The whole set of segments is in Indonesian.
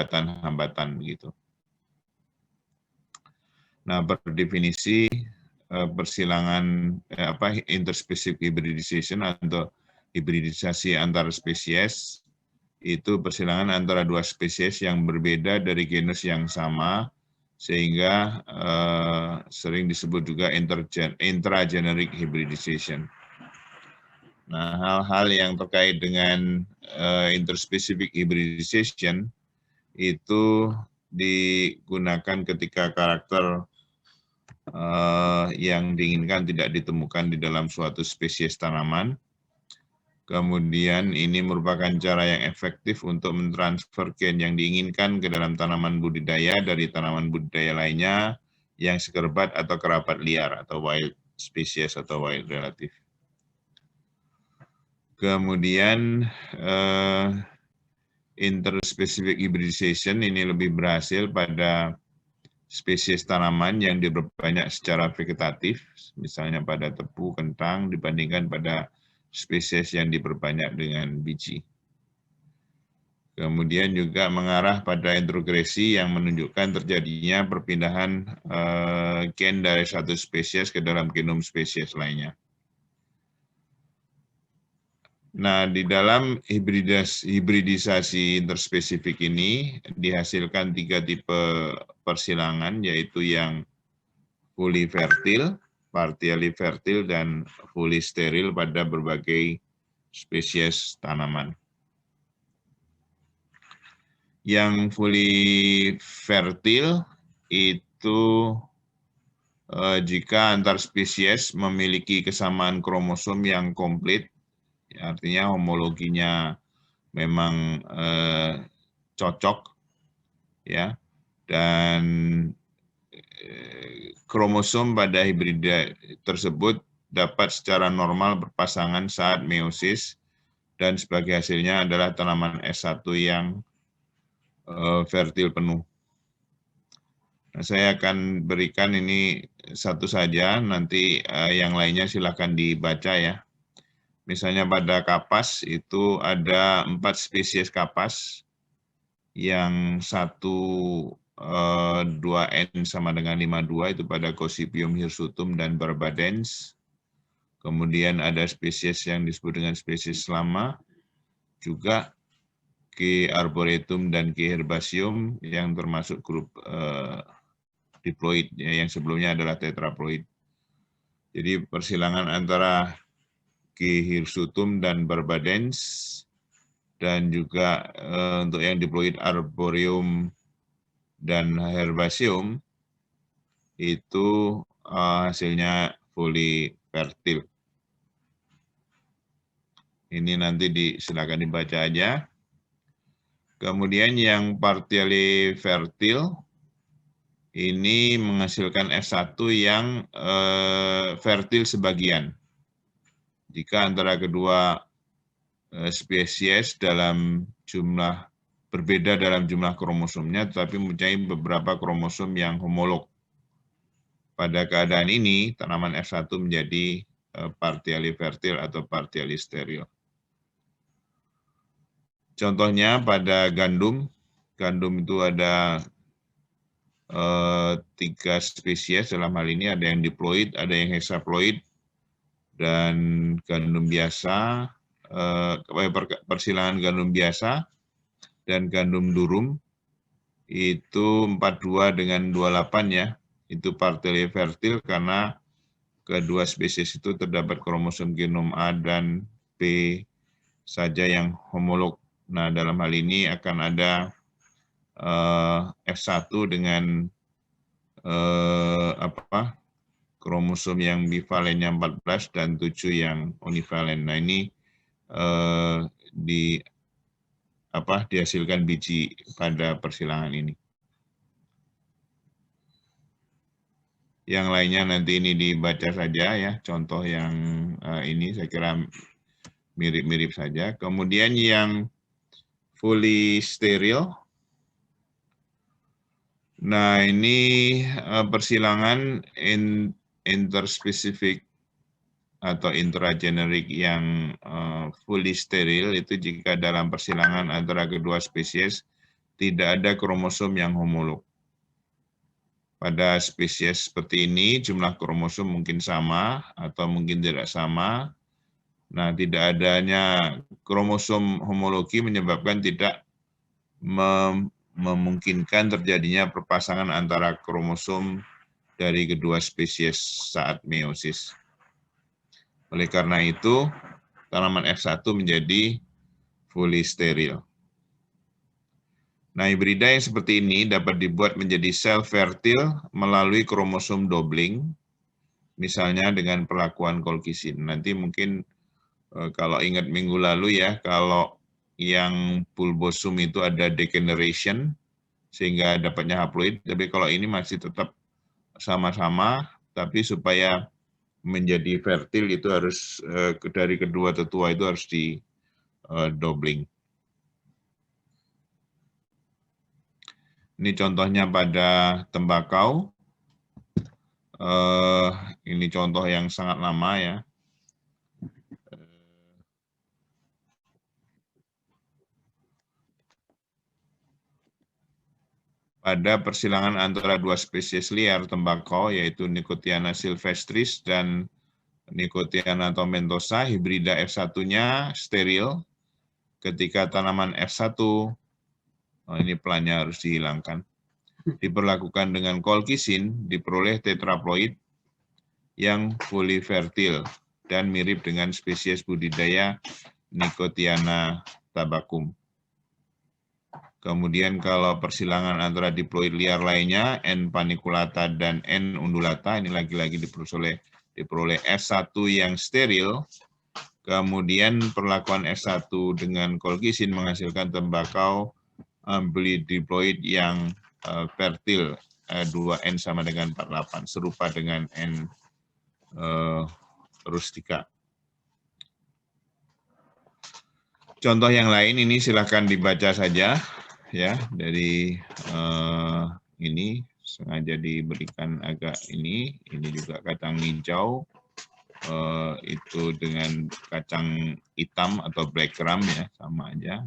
hambatan-hambatan begitu. Nah, per definisi persilangan interspecific hybridization atau hibridisasi antar spesies itu persilangan antara dua spesies yang berbeda dari genus yang sama, sehingga sering disebut juga intrageneric hybridization. Nah, hal-hal yang terkait dengan interspecific hybridization itu digunakan ketika karakter yang diinginkan tidak ditemukan di dalam suatu spesies tanaman. Kemudian ini merupakan cara yang efektif untuk mentransfer gen yang diinginkan ke dalam tanaman budidaya dari tanaman budidaya lainnya yang sekerbat atau kerabat liar atau wild species atau wild relative. Kemudian interspecific hybridization ini lebih berhasil pada spesies tanaman yang diperbanyak secara vegetatif, misalnya pada tebu, kentang, dibandingkan pada spesies yang diperbanyak dengan biji. Kemudian juga mengarah pada introgresi yang menunjukkan terjadinya perpindahan gen dari satu spesies ke dalam genom spesies lainnya. Nah, di dalam hibridisasi interspesifik ini dihasilkan 3 tipe persilangan, yaitu yang fully fertile, partially fertile, dan fully steril pada berbagai spesies tanaman. Yang fully fertile itu jika antar spesies memiliki kesamaan kromosom yang komplit, artinya homologinya memang cocok, ya, dan kromosom pada hibrida tersebut dapat secara normal berpasangan saat meiosis, dan sebagai hasilnya adalah tanaman S1 yang fertil penuh. Nah, saya akan berikan ini satu saja, nanti yang lainnya silakan dibaca ya. Misalnya pada kapas itu ada 4 spesies kapas, yang 2N sama dengan 52 itu pada Gossypium hirsutum dan barbadens. Kemudian ada spesies yang disebut dengan spesies lama, juga G. arboretum dan G. herbaceum yang termasuk grup diploid, ya, yang sebelumnya adalah tetraploid. Jadi persilangan antara G. hirsutum dan barbadens, dan juga untuk yang diploid arboreum dan herbaceum itu hasilnya fully fertile. Ini nanti silakan dibaca aja. Kemudian yang partially fertile ini menghasilkan S1 yang fertil sebagian. Jika antara kedua spesies dalam jumlah berbeda dalam jumlah kromosomnya, tetapi mempunyai beberapa kromosom yang homolog. Pada keadaan ini, tanaman S1 menjadi partially fertile atau partially steril. Contohnya pada gandum itu ada 3 spesies dalam hal ini, ada yang diploid, ada yang hexaploid, dan gandum biasa, persilangan gandum biasa dan gandum durum itu 42 dengan 28 ya, itu partially fertile karena kedua spesies itu terdapat kromosom genom A dan B saja yang homolog. Nah, dalam hal ini akan ada F1 dengan kromosom yang bivalennya 14 dan 7 yang univalen. Nah, ini dihasilkan biji pada persilangan ini. Yang lainnya nanti ini dibaca saja ya, contoh yang ini saya kira mirip-mirip saja. Kemudian yang fully steril. Nah, ini persilangan interspecific atau intrageneric yang fully steril itu jika dalam persilangan antara kedua spesies tidak ada kromosom yang homolog. Pada spesies seperti ini, jumlah kromosom mungkin sama atau mungkin tidak sama. Nah, tidak adanya kromosom homologi menyebabkan tidak memungkinkan terjadinya perpasangan antara kromosom dari kedua spesies saat meiosis. Oleh karena itu, tanaman F1 menjadi fully steril. Nah, hibrida yang seperti ini dapat dibuat menjadi sel fertil melalui kromosom doubling, misalnya dengan perlakuan Colchicine. Nanti mungkin kalau ingat minggu lalu ya, kalau yang bulbosum itu ada degeneration, sehingga dapatnya haploid, tapi kalau ini masih tetap sama-sama, tapi supaya menjadi fertil itu harus dari kedua tetua itu harus di doubling. Ini contohnya pada tembakau. Ini contoh yang sangat lama ya. Pada persilangan antara dua spesies liar tembakau, yaitu Nicotiana sylvestris dan Nicotiana tomentosa, hibrida F1-nya steril. Ketika tanaman F1, ini pelannya harus dihilangkan, diperlakukan dengan Colchicine, diperoleh tetraploid yang fully fertil dan mirip dengan spesies budidaya Nicotiana tabacum. Kemudian kalau persilangan antara diploid liar lainnya, N paniculata dan N undulata, ini lagi-lagi diperoleh F1 yang steril. Kemudian perlakuan F1 dengan Colchicine menghasilkan tembakau diploid yang fertil, 2N sama dengan 48, serupa dengan N rustica. Contoh yang lain ini silahkan dibaca saja ya, dari ini sengaja diberikan agak ini juga kacang hijau, itu dengan kacang hitam atau black gram ya, sama aja.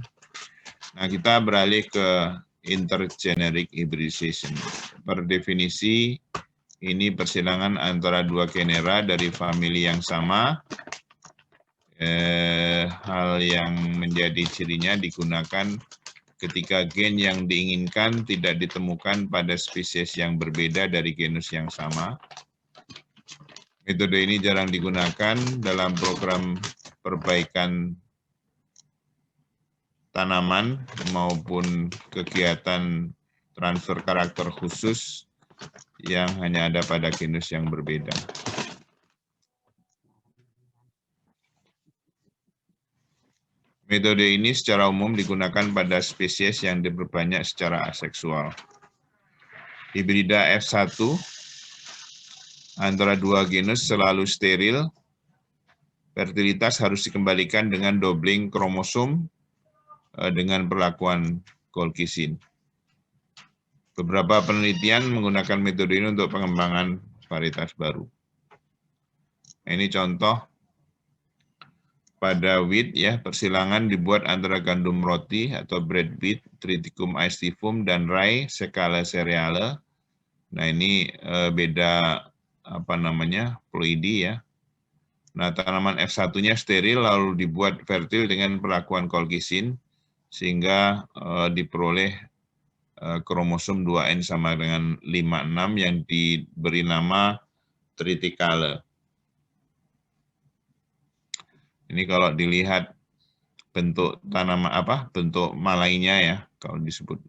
Nah, kita beralih ke intergeneric hybridization. Per definisi ini persilangan antara dua genera dari famili yang sama. Hal yang menjadi cirinya digunakan ketika gen yang diinginkan tidak ditemukan pada spesies yang berbeda dari genus yang sama. Metode ini jarang digunakan dalam program perbaikan tanaman maupun kegiatan transfer karakter khusus yang hanya ada pada genus yang berbeda. Metode ini secara umum digunakan pada spesies yang diperbanyak secara aseksual. Hibrida F1 antara dua genus selalu steril. Fertilitas harus dikembalikan dengan doubling kromosom dengan perlakuan Colchicine. Beberapa penelitian menggunakan metode ini untuk pengembangan varietas baru. Nah, ini contoh pada wheat ya, persilangan dibuat antara gandum roti atau bread wheat, Triticum aestivum dan rye Secala cereale. Nah, ini beda ploidi ya. Nah, tanaman F1-nya steril lalu dibuat fertil dengan perlakuan Colchicine sehingga diperoleh kromosom 2N sama dengan 56 yang diberi nama triticale. Ini kalau dilihat bentuk tanaman bentuk malainya ya, kalau disebut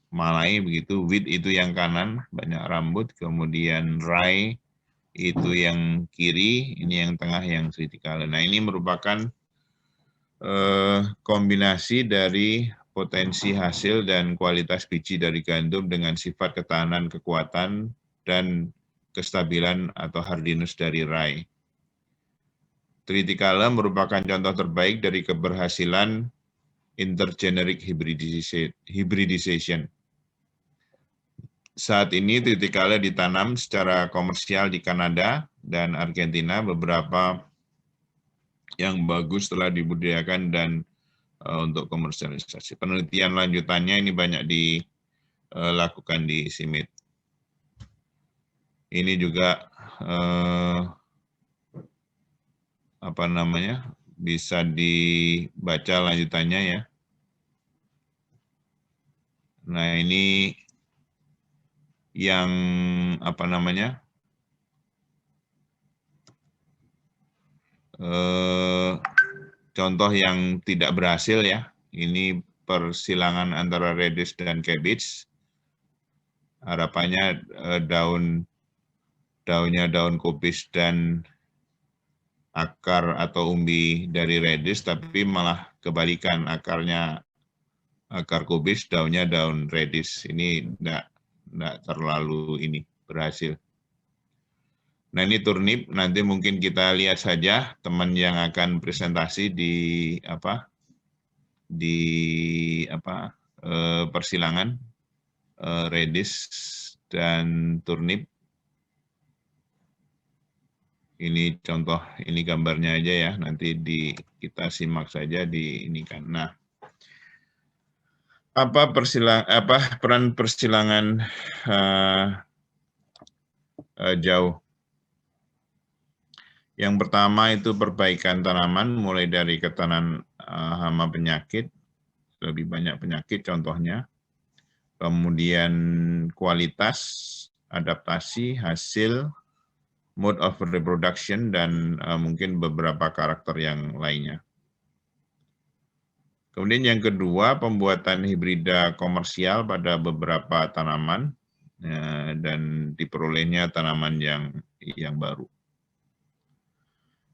malai begitu, wheat itu yang kanan banyak rambut, kemudian rye itu yang kiri, ini yang tengah yang triticale. Nah, ini merupakan kombinasi dari potensi hasil dan kualitas biji dari gandum dengan sifat ketahanan, kekuatan, dan kestabilan atau hardiness dari rye. Triticale merupakan contoh terbaik dari keberhasilan intergeneric hybridization. Saat ini triticale ditanam secara komersial di Kanada dan Argentina. Beberapa yang bagus telah dibudidayakan dan untuk komersialisasi. Penelitian lanjutannya ini banyak dilakukan di CIMIT. Ini juga apa namanya, bisa dibaca lanjutannya ya. Nah, ini yang apa namanya, contoh yang tidak berhasil ya. Ini persilangan antara Redis dan cabbage. Harapannya daunnya daun kubis dan akar atau umbi dari Redis, tapi malah kebalikan, akarnya akar kubis, daunnya daun Redis. Ini enggak terlalu ini berhasil. Nah, ini turnip, nanti mungkin kita lihat saja teman yang akan presentasi di persilangan Redis dan turnip. Ini contoh, ini gambarnya aja ya, nanti kita simak saja di ini kan. Nah, peran persilangan jauh? Yang pertama itu perbaikan tanaman, mulai dari ketahanan hama penyakit, lebih banyak penyakit contohnya. Kemudian kualitas, adaptasi, hasil, mode of reproduction, dan mungkin beberapa karakter yang lainnya. Kemudian yang kedua, pembuatan hibrida komersial pada beberapa tanaman, dan diperolehnya tanaman yang baru.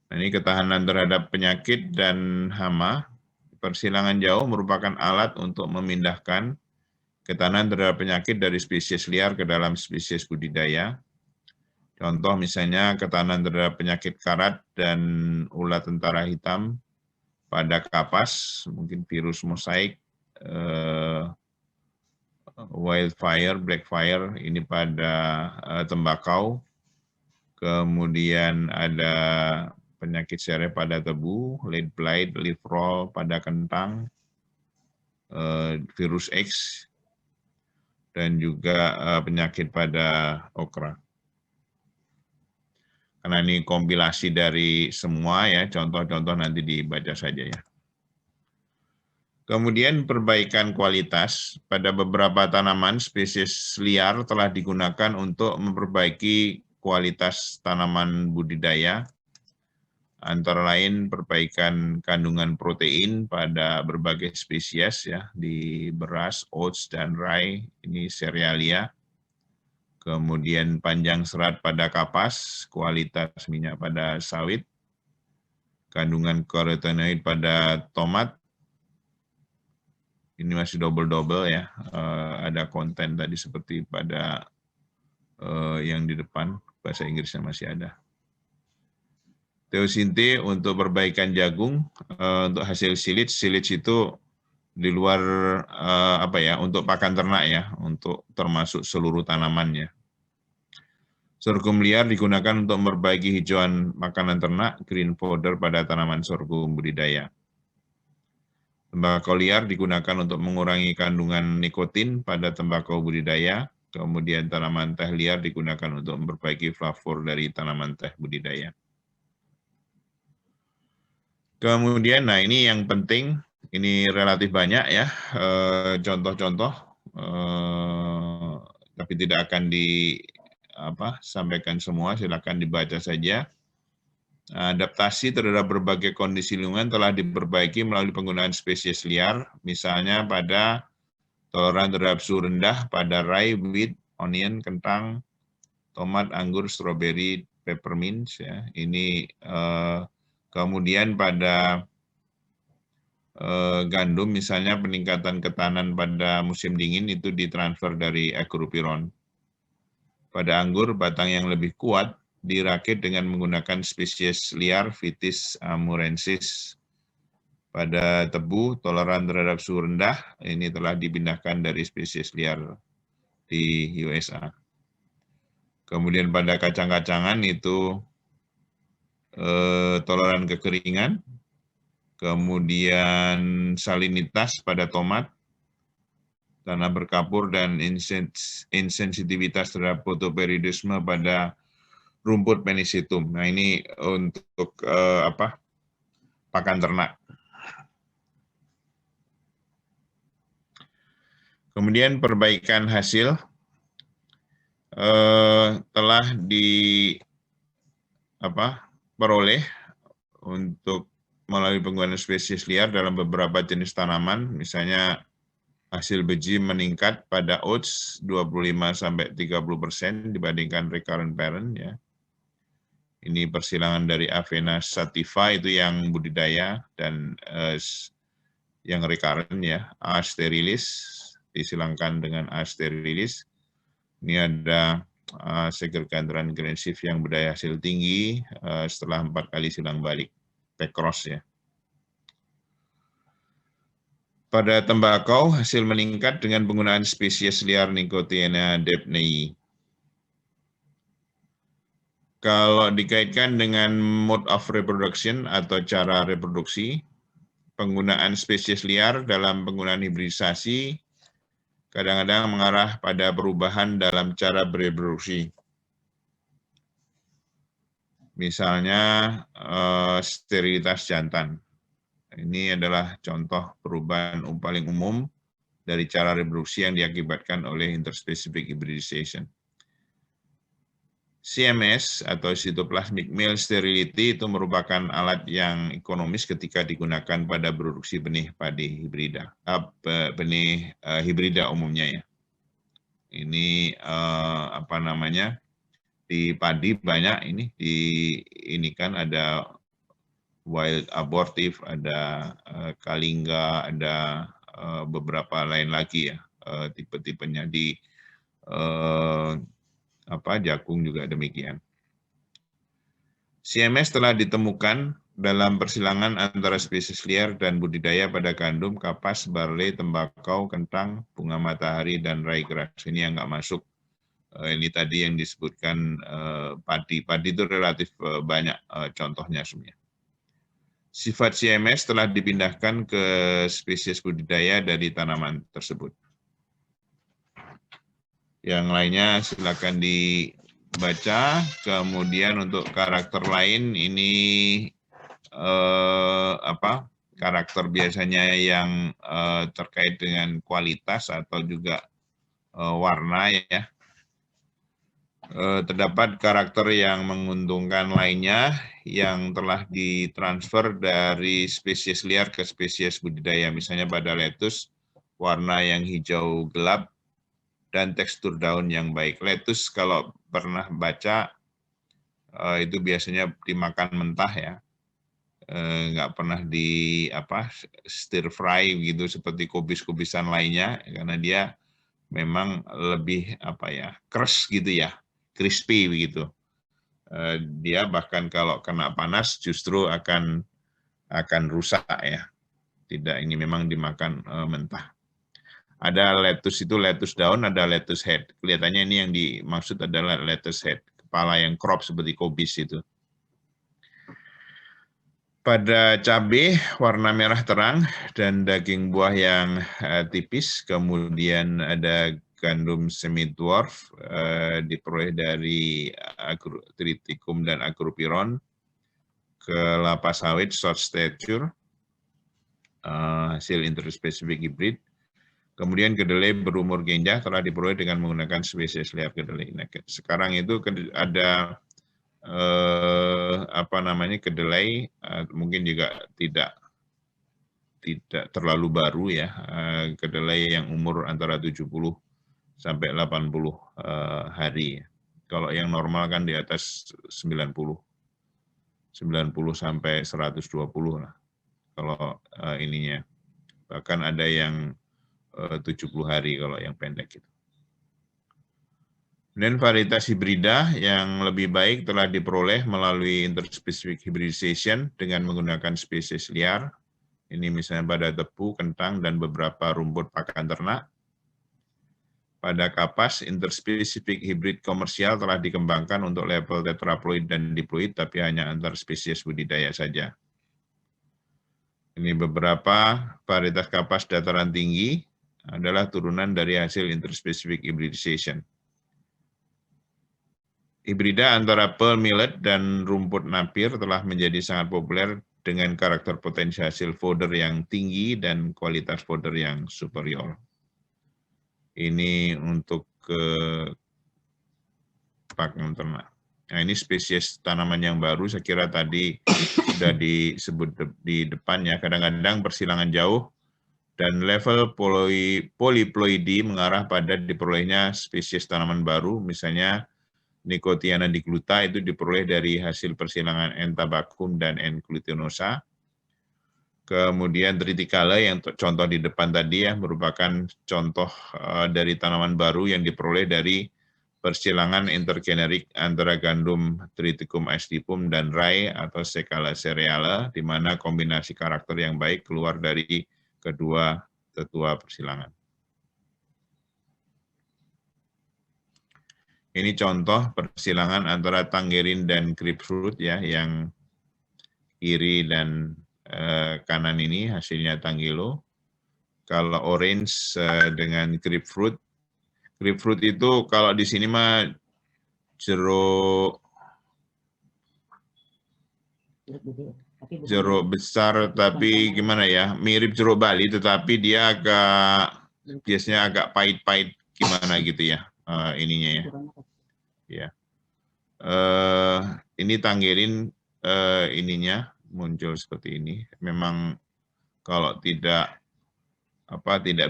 Nah, ini ketahanan terhadap penyakit dan hama. Persilangan jauh merupakan alat untuk memindahkan ketahanan terhadap penyakit dari spesies liar ke dalam spesies budidaya. Contoh misalnya ketahanan terhadap penyakit karat dan ulat tentara hitam pada kapas, mungkin virus mosaik, wildfire, blackfire, ini pada tembakau. Kemudian ada penyakit sereh pada tebu, leaf blight, leaf roll pada kentang, virus X, dan juga penyakit pada okra. Karena ini kompilasi dari semua ya, contoh-contoh nanti dibaca saja ya. Kemudian perbaikan kualitas pada beberapa tanaman spesies liar telah digunakan untuk memperbaiki kualitas tanaman budidaya, antara lain perbaikan kandungan protein pada berbagai spesies ya, di beras, oats, dan rye, ini cerealia. Kemudian panjang serat pada kapas, kualitas minyak pada sawit, kandungan karotenoid pada tomat, ini masih double-double ya, ada konten tadi seperti pada yang di depan, bahasa Inggrisnya masih ada. Teosinte untuk perbaikan jagung, untuk hasil silage itu di luar untuk pakan ternak ya, untuk termasuk seluruh tanamannya. Sorghum liar digunakan untuk memperbaiki hijauan makanan ternak, green fodder pada tanaman sorghum budidaya. Tembakau liar digunakan untuk mengurangi kandungan nikotin pada tembakau budidaya, kemudian tanaman teh liar digunakan untuk memperbaiki flavor dari tanaman teh budidaya. Kemudian, nah ini yang penting, ini relatif banyak ya, contoh-contoh, tapi tidak akan disampaikan semua, silakan dibaca saja. Adaptasi terhadap berbagai kondisi lingkungan telah diperbaiki melalui penggunaan spesies liar, misalnya pada toleran terhadap suhu rendah pada rye, wheat, onion, kentang, tomat, anggur, stroberi, peppermint. Ya. Ini kemudian pada gandum, misalnya peningkatan ketahanan pada musim dingin itu ditransfer dari agropyron. Pada anggur, batang yang lebih kuat dirakit dengan menggunakan spesies liar Vitis amurensis. Pada tebu, toleran terhadap suhu rendah, ini telah dipindahkan dari spesies liar di USA. Kemudian pada kacang-kacangan itu toleran kekeringan, kemudian salinitas pada tomat, tanah berkapur, dan insensitivitas terhadap fotoperiodisme pada rumput penisitum. Nah, ini untuk pakan ternak. Kemudian perbaikan hasil telah diperoleh untuk melalui penggunaan spesies liar dalam beberapa jenis tanaman, misalnya hasil biji meningkat pada oats 25-30% dibandingkan recurrent parent ya. Ini persilangan dari Avena sativa itu yang budidaya, dan yang recurrent ya, A. sterilis disilangkan dengan A. sterilis. Ini ada Segregantran agresif yang berdaya hasil tinggi setelah 4 kali silang balik, Pecross ya. Pada tembakau, hasil meningkat dengan penggunaan spesies liar Nicotiana daphnei. Kalau dikaitkan dengan mode of reproduction atau cara reproduksi, penggunaan spesies liar dalam penggunaan hibridisasi kadang-kadang mengarah pada perubahan dalam cara bereproduksi. Misalnya sterilitas jantan. Ini adalah contoh perubahan paling umum dari cara reproduksi yang diakibatkan oleh interspecific hybridization. CMS atau cytoplasmic male sterility itu merupakan alat yang ekonomis ketika digunakan pada produksi benih padi hibrida, hibrida umumnya ya. Ini di padi banyak ini kan ada wild abortive, ada Kalinga, ada beberapa lain lagi ya, tipe-tipenya di jagung juga demikian. CMS telah ditemukan dalam persilangan antara spesies liar dan budidaya pada gandum, kapas, barley, tembakau, kentang, bunga matahari, dan ryegrass. Ini yang nggak masuk. Ini tadi yang disebutkan padi. Padi itu relatif banyak contohnya sebenarnya. Sifat CMS telah dipindahkan ke spesies budidaya dari tanaman tersebut. Yang lainnya silakan dibaca. Kemudian untuk karakter lain ini karakter biasanya yang terkait dengan kualitas atau juga warna ya. Terdapat karakter yang menguntungkan lainnya yang telah ditransfer dari spesies liar ke spesies budidaya. Misalnya pada lettuce, warna yang hijau gelap dan tekstur daun yang baik. Lettuce kalau pernah baca itu biasanya dimakan mentah ya, nggak pernah di stir fry gitu seperti kubis-kubisan lainnya, karena dia memang lebih keras gitu ya, crispy begitu. Dia bahkan kalau kena panas justru akan rusak ya. Tidak, ini memang dimakan mentah. Ada lettuce itu lettuce daun, ada lettuce head. Kelihatannya ini yang dimaksud adalah lettuce head, kepala yang crop seperti kubis itu. Pada cabai warna merah terang dan daging buah yang tipis, kemudian ada gandum semi-dwarf diperoleh dari Triticum dan Agropyron, kelapa sawit short stature, hasil interspecific hybrid. Kemudian kedelai berumur genjah telah diperoleh dengan menggunakan spesies liar kedelai. Nah, sekarang itu ada kedelai mungkin juga tidak terlalu baru ya, kedelai yang umur antara 70 sampai 80 hari. Kalau yang normal kan di atas 90 sampai 120 lah kalau ininya. Bahkan ada yang 70 hari kalau yang pendek itu. Dan varietas hibrida yang lebih baik telah diperoleh melalui interspecific hybridization dengan menggunakan spesies liar. Ini misalnya pada tebu, kentang, dan beberapa rumput pakan ternak. Pada kapas, interspecific hybrid komersial telah dikembangkan untuk level tetraploid dan diploid, tapi hanya antar spesies budidaya saja. Ini beberapa varietas kapas dataran tinggi adalah turunan dari hasil interspecific hybridization. Hibrida antara pearl millet dan rumput napir telah menjadi sangat populer dengan karakter potensi hasil fodder yang tinggi dan kualitas fodder yang superior. Ini untuk pakan ternak. Nah, ini spesies tanaman yang baru, saya kira tadi sudah disebut di depannya. Kadang-kadang persilangan jauh dan level polyploidy mengarah pada diperolehnya spesies tanaman baru, misalnya Nicotiana digluta itu diperoleh dari hasil persilangan N. tabacum dan N. glutinosa. Kemudian triticale yang contoh di depan tadi ya merupakan contoh dari tanaman baru yang diperoleh dari persilangan intergenerik antara gandum Triticum aestivum dan rye atau Secala cereala, di mana kombinasi karakter yang baik keluar dari kedua tetua persilangan. Ini contoh persilangan antara tangerine dan grapefruit ya, yang kiri dan kanan ini hasilnya Tangelo. Kalau orange dengan grapefruit itu kalau di sini mah jeruk besar, tapi gimana ya, mirip jeruk Bali, tetapi dia biasanya agak pahit-pahit gimana gitu ya ininya ya. Ya, ini tangerine ininya muncul seperti ini. Memang kalau tidak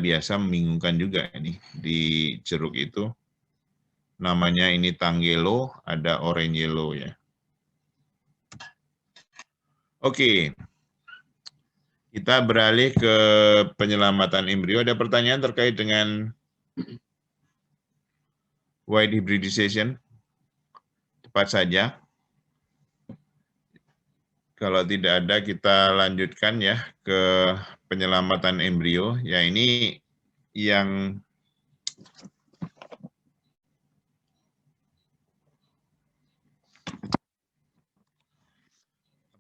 biasa membingungkan juga ini di jeruk itu. Namanya ini Tangelo, ada orange yellow ya. Oke. Kita beralih ke penyelamatan embrio. Ada pertanyaan terkait dengan wide hybridization? Cepat saja. Kalau tidak ada, kita lanjutkan ya ke penyelamatan embrio. Ya, ini yang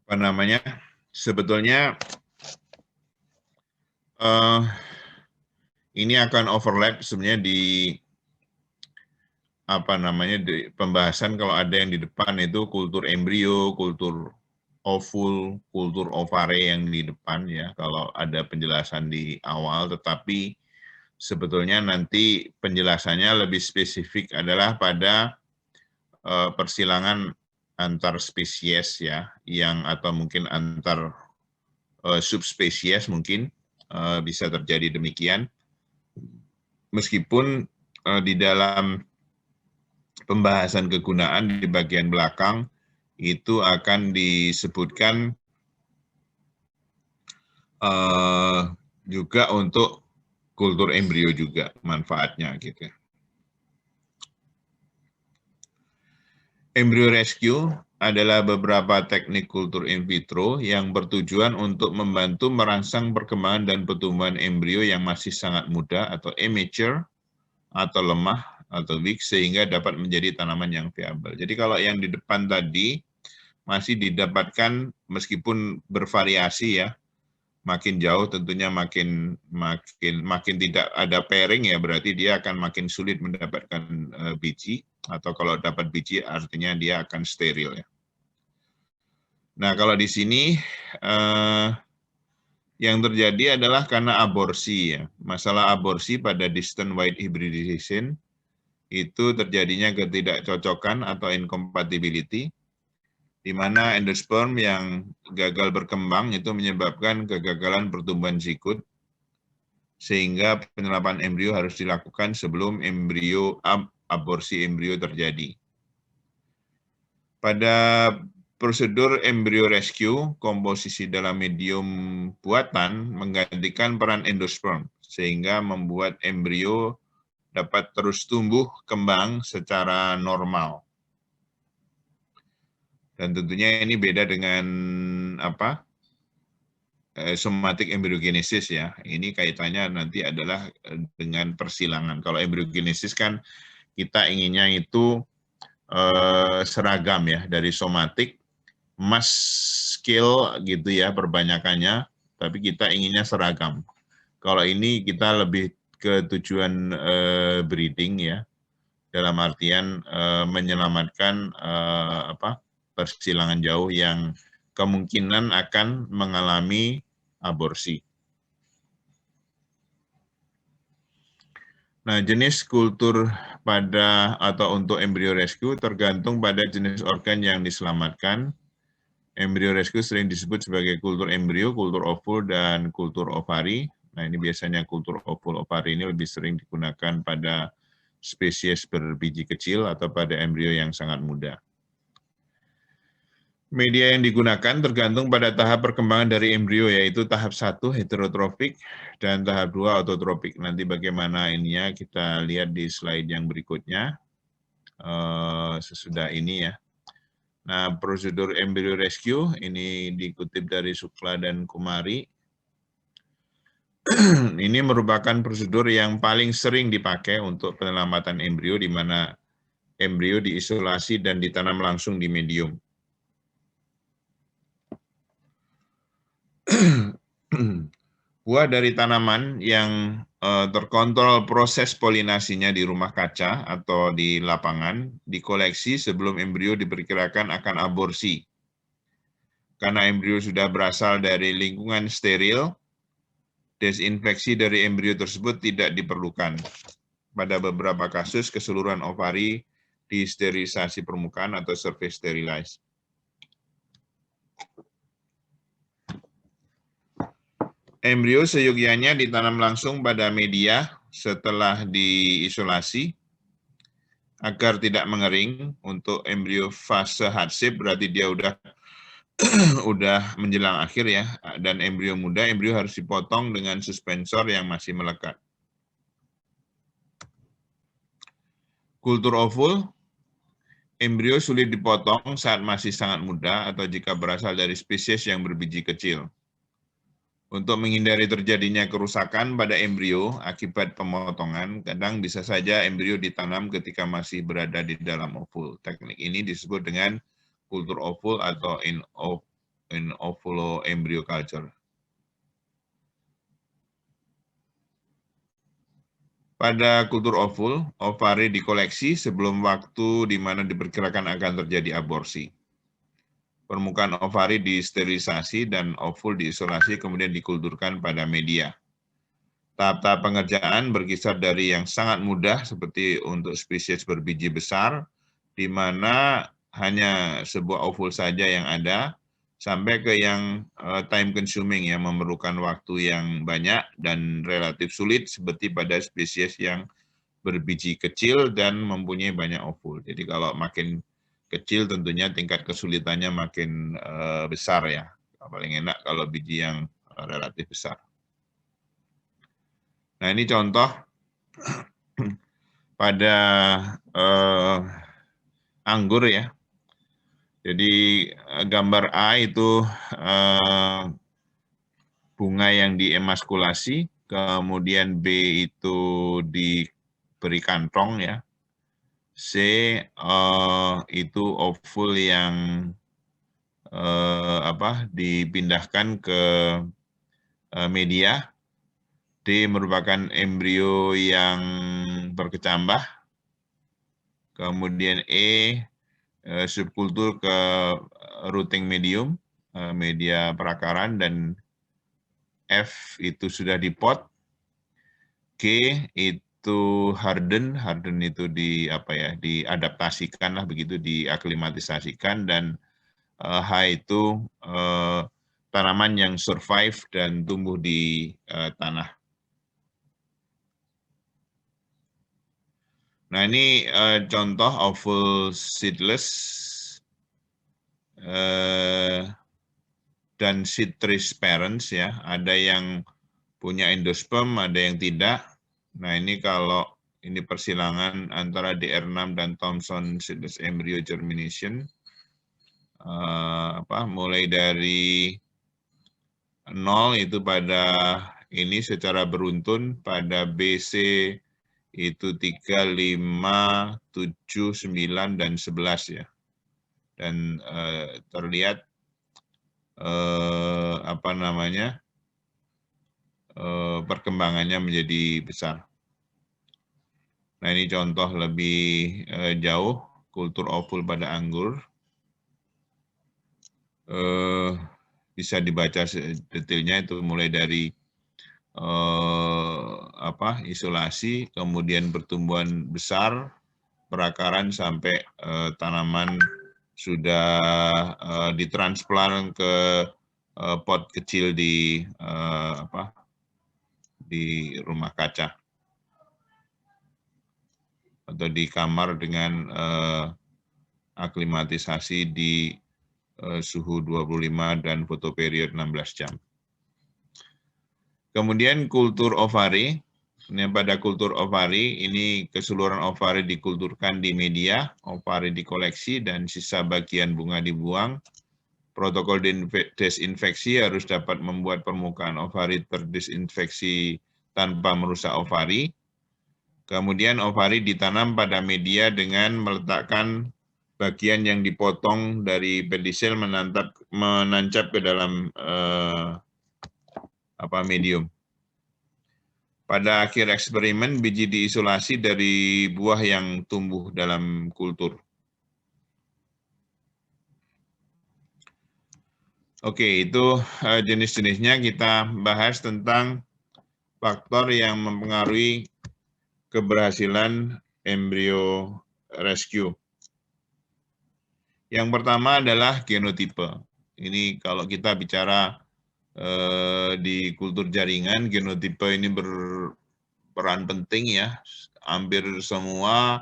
apa namanya? Sebetulnya ini akan overlap sebenarnya di di pembahasan kalau ada yang di depan itu kultur embrio, kultur ovul, kultur ovare yang di depan ya, kalau ada penjelasan di awal, tetapi sebetulnya nanti penjelasannya lebih spesifik adalah pada persilangan antar spesies ya, yang atau mungkin antar subspesies mungkin bisa terjadi demikian. Meskipun di dalam pembahasan kegunaan di bagian belakang itu akan disebutkan juga untuk kultur embrio juga manfaatnya gitu. Embryo rescue adalah beberapa teknik kultur in vitro yang bertujuan untuk membantu merangsang perkembangan dan pertumbuhan embrio yang masih sangat muda atau immature atau lemah atau weak sehingga dapat menjadi tanaman yang viabel. Jadi kalau yang di depan tadi masih didapatkan meskipun bervariasi ya, makin jauh tentunya makin tidak ada pairing ya, berarti dia akan makin sulit mendapatkan biji, atau kalau dapat biji artinya dia akan steril ya. Nah, kalau di sini yang terjadi adalah karena aborsi ya. Masalah aborsi pada distant wide hybridization itu terjadinya ketidakcocokan atau incompatibility, di mana endosperm yang gagal berkembang itu menyebabkan kegagalan pertumbuhan zikut, sehingga penyerapan embrio harus dilakukan sebelum aborsi embrio terjadi. Pada prosedur embrio rescue, komposisi dalam medium buatan menggantikan peran endosperm, sehingga membuat embrio dapat terus tumbuh kembang secara normal. Dan tentunya ini beda dengan somatic embryogenesis ya. Ini kaitannya nanti adalah dengan persilangan. Kalau embryogenesis kan kita inginnya itu seragam ya, dari somatik, mass scale gitu ya perbanyakannya, tapi kita inginnya seragam. Kalau ini kita lebih ke tujuan breeding ya, dalam artian menyelamatkan persilangan jauh yang kemungkinan akan mengalami aborsi. Nah, jenis kultur pada atau untuk embrio rescue tergantung pada jenis organ yang diselamatkan. Embrio rescue sering disebut sebagai kultur embrio, kultur ovul, dan kultur ovari. Nah, ini biasanya kultur ovul ovari ini lebih sering digunakan pada spesies berbiji kecil atau pada embrio yang sangat muda. Media yang digunakan tergantung pada tahap perkembangan dari embrio, yaitu tahap 1 heterotrofik dan tahap 2 autotrofik. Nanti bagaimana ininya kita lihat di slide yang berikutnya sesudah ini ya. Nah, prosedur embrio rescue ini dikutip dari Sukla dan Kumari. Ini merupakan prosedur yang paling sering dipakai untuk penyelamatan embrio, di mana embrio diisolasi dan ditanam langsung di medium. Buah dari tanaman yang terkontrol proses polinasinya di rumah kaca atau di lapangan dikoleksi sebelum embrio diperkirakan akan aborsi. Karena embrio sudah berasal dari lingkungan steril, desinfeksi dari embrio tersebut tidak diperlukan. Pada beberapa kasus, keseluruhan ovari disterilisasi permukaan atau surface sterilize. Embrio seyogianya ditanam langsung pada media setelah diisolasi agar tidak mengering. Untuk embrio fase hadsip berarti dia udah menjelang akhir ya, dan embrio muda, embrio harus dipotong dengan suspensor yang masih melekat. Kultur ovul, embrio sulit dipotong saat masih sangat muda atau jika berasal dari spesies yang berbiji kecil. Untuk menghindari terjadinya kerusakan pada embrio akibat pemotongan, kadang bisa saja embrio ditanam ketika masih berada di dalam ovul. Teknik ini disebut dengan kultur ovul atau in ovulo embryo culture. Pada kultur ovul, ovari dikoleksi sebelum waktu di mana diperkirakan akan terjadi aborsi. Permukaan ovari disterilisasi dan ovul diisolasi kemudian dikulturkan pada media. Tahap-tahap pengerjaan berkisar dari yang sangat mudah seperti untuk spesies berbiji besar, di mana hanya sebuah ovul saja yang ada, sampai ke yang time consuming yang memerlukan waktu yang banyak dan relatif sulit seperti pada spesies yang berbiji kecil dan mempunyai banyak ovul. Jadi kalau makin kecil tentunya tingkat kesulitannya makin besar ya. Paling enak kalau biji yang relatif besar. Nah ini contoh pada anggur ya. Jadi gambar A itu bunga yang diemaskulasi, kemudian B itu diberi kantong ya. C itu ovul yang dipindahkan ke media. D merupakan embrio yang berkecambah. Kemudian E subkultur ke rooting medium, media perakaran, dan F itu sudah di pot. G itu harden itu diadaptasikan lah begitu, diaklimatisasikan, dan H itu tanaman yang survive dan tumbuh di tanah. Nah ini contoh ovul seedless dan seed transparents ya. Ada yang punya endosperm, ada yang tidak. Nah ini kalau ini persilangan antara DR6 dan Thomson seedless embryo germination. Mulai dari 0 itu pada ini secara beruntun, pada BC itu 3, 5, 7, 9, dan 11 ya. Dan terlihat perkembangannya menjadi besar. Nah, ini contoh lebih jauh, kultur ovul pada anggur. Bisa dibaca detailnya itu mulai dari isolasi, kemudian pertumbuhan besar, perakaran sampai tanaman sudah ditransplant ke pot kecil di rumah kaca atau di kamar dengan aklimatisasi di suhu 25 dan fotoperiod 16 jam. Kemudian kultur ovari. Ini pada kultur ovari, ini keseluruhan ovari dikulturkan di media, ovari dikoleksi, dan sisa bagian bunga dibuang. Protokol desinfeksi harus dapat membuat permukaan ovari terdesinfeksi tanpa merusak ovari. Kemudian ovari ditanam pada media dengan meletakkan bagian yang dipotong dari pedisil menancap ke dalam medium. Pada akhir eksperimen, biji diisolasi dari buah yang tumbuh dalam kultur. Oke, itu jenis-jenisnya. Kita bahas tentang faktor yang mempengaruhi keberhasilan embrio rescue. Yang pertama adalah genotipe. Ini kalau kita bicara di kultur jaringan, genotipe ini berperan penting ya. Hampir semua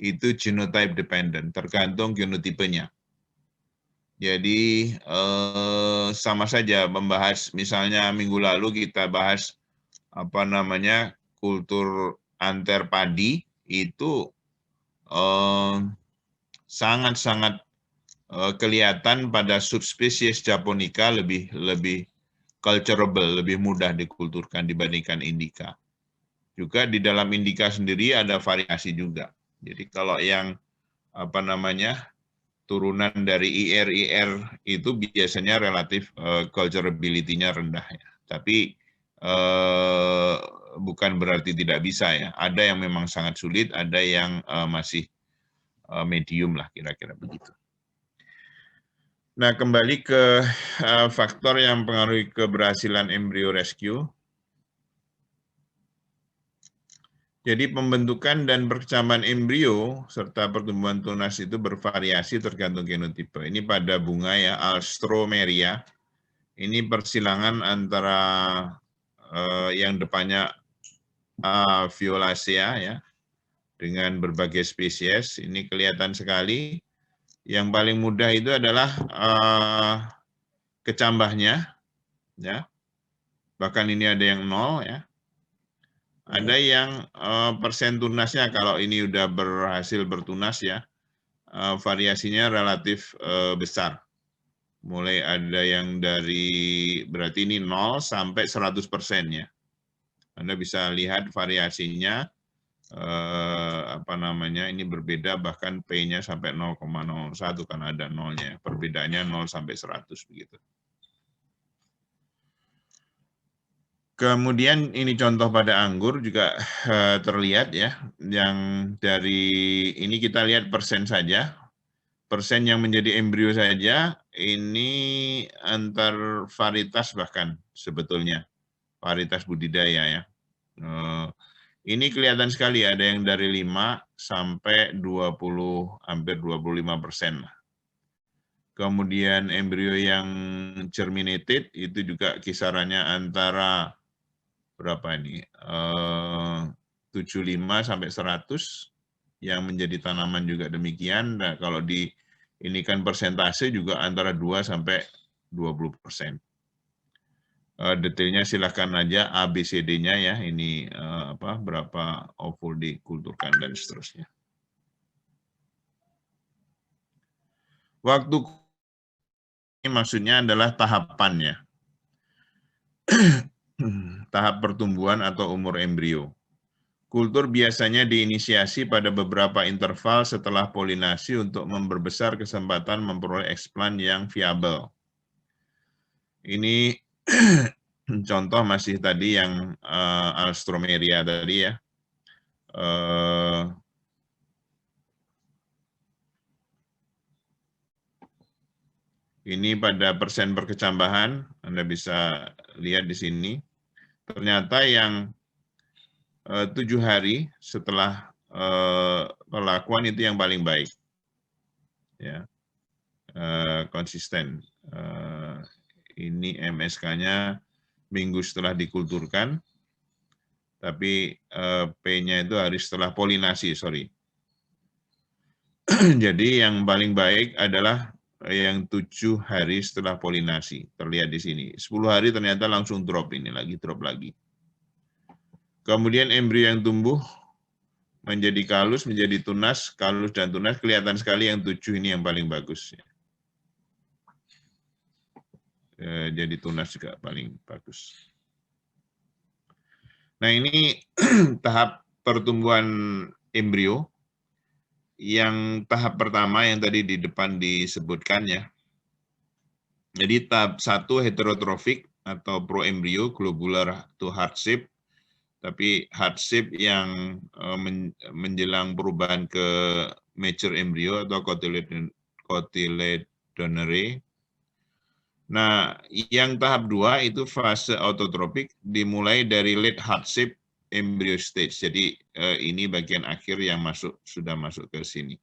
itu genotype dependent, tergantung genotipenya. Jadi sama saja membahas, misalnya minggu lalu kita bahas kultur anter padi, itu sangat-sangat kelihatan pada subspesies japonica lebih culturable, lebih mudah dikulturkan dibandingkan indica. Juga di dalam indica sendiri ada variasi juga. Jadi kalau yang turunan dari IR itu biasanya relatif culturability-nya rendah ya. Tapi bukan berarti tidak bisa ya. Ada yang memang sangat sulit, ada yang masih medium lah kira-kira begitu. Nah, kembali ke faktor yang mempengaruhi keberhasilan embrio rescue. Jadi pembentukan dan perkecambahan embrio serta pertumbuhan tunas itu bervariasi tergantung genotipe. Ini pada bunga ya, Alstroemeria. Ini persilangan antara yang depannya Violacea ya, dengan berbagai spesies. Ini kelihatan sekali. Yang paling mudah itu adalah kecambahnya, ya. Bahkan ini ada yang 0 ya. Ada yang persen tunasnya, kalau ini udah berhasil bertunas ya, variasinya relatif besar. Mulai ada yang dari, berarti ini 0 sampai 100% ya. Anda bisa lihat variasinya, ini berbeda, bahkan P-nya sampai 0,01 kan ada nolnya. Perbedaannya 0 sampai 100 begitu. Kemudian ini contoh pada anggur juga terlihat ya. Yang dari ini kita lihat persen saja. Persen yang menjadi embrio saja ini antar varietas bahkan sebetulnya. Varietas budidaya ya. Ini kelihatan sekali, ada yang dari 5 sampai 20, hampir 25%. Kemudian embrio yang germinated itu juga kisarannya antara berapa ini? 75 sampai 100, yang menjadi tanaman juga demikian. Nah, kalau di ini kan persentase juga antara 2 sampai 20%. Detailnya silakan aja ABCD-nya ya, ini berapa ovul dikulturkan dan seterusnya. Waktu ini maksudnya adalah tahapannya. Tahap pertumbuhan atau umur embrio. Kultur biasanya diinisiasi pada beberapa interval setelah polinasi untuk memperbesar kesempatan memperoleh eksplan yang viabel. Ini contoh masih tadi yang Alstroemeria tadi ya. Ini pada persen perkecambahan, Anda bisa lihat di sini. Ternyata yang 7 hari setelah perlakuan itu yang paling baik, ya, konsisten. Ini MSK-nya minggu setelah dikulturkan, tapi P-nya itu hari setelah polinasi, sorry. Jadi yang paling baik adalah yang 7 hari setelah polinasi, terlihat di sini. 10 hari ternyata langsung drop ini, drop lagi. Kemudian embrio yang tumbuh menjadi kalus, menjadi tunas, kalus dan tunas, kelihatan sekali yang 7 ini yang paling bagus. Jadi tunas juga paling bagus. Nah ini tahap pertumbuhan embrio. Yang tahap pertama yang tadi di depan disebutkan ya. Jadi tahap 1 heterotrofik atau proembrio, globular to heart shape. Tapi heart shape yang menjelang perubahan ke mature embryo atau cotyledonare. Nah, yang tahap 2 itu fase autotropik dimulai dari late heart shape embryo stage. Jadi ini bagian akhir yang sudah masuk ke sini.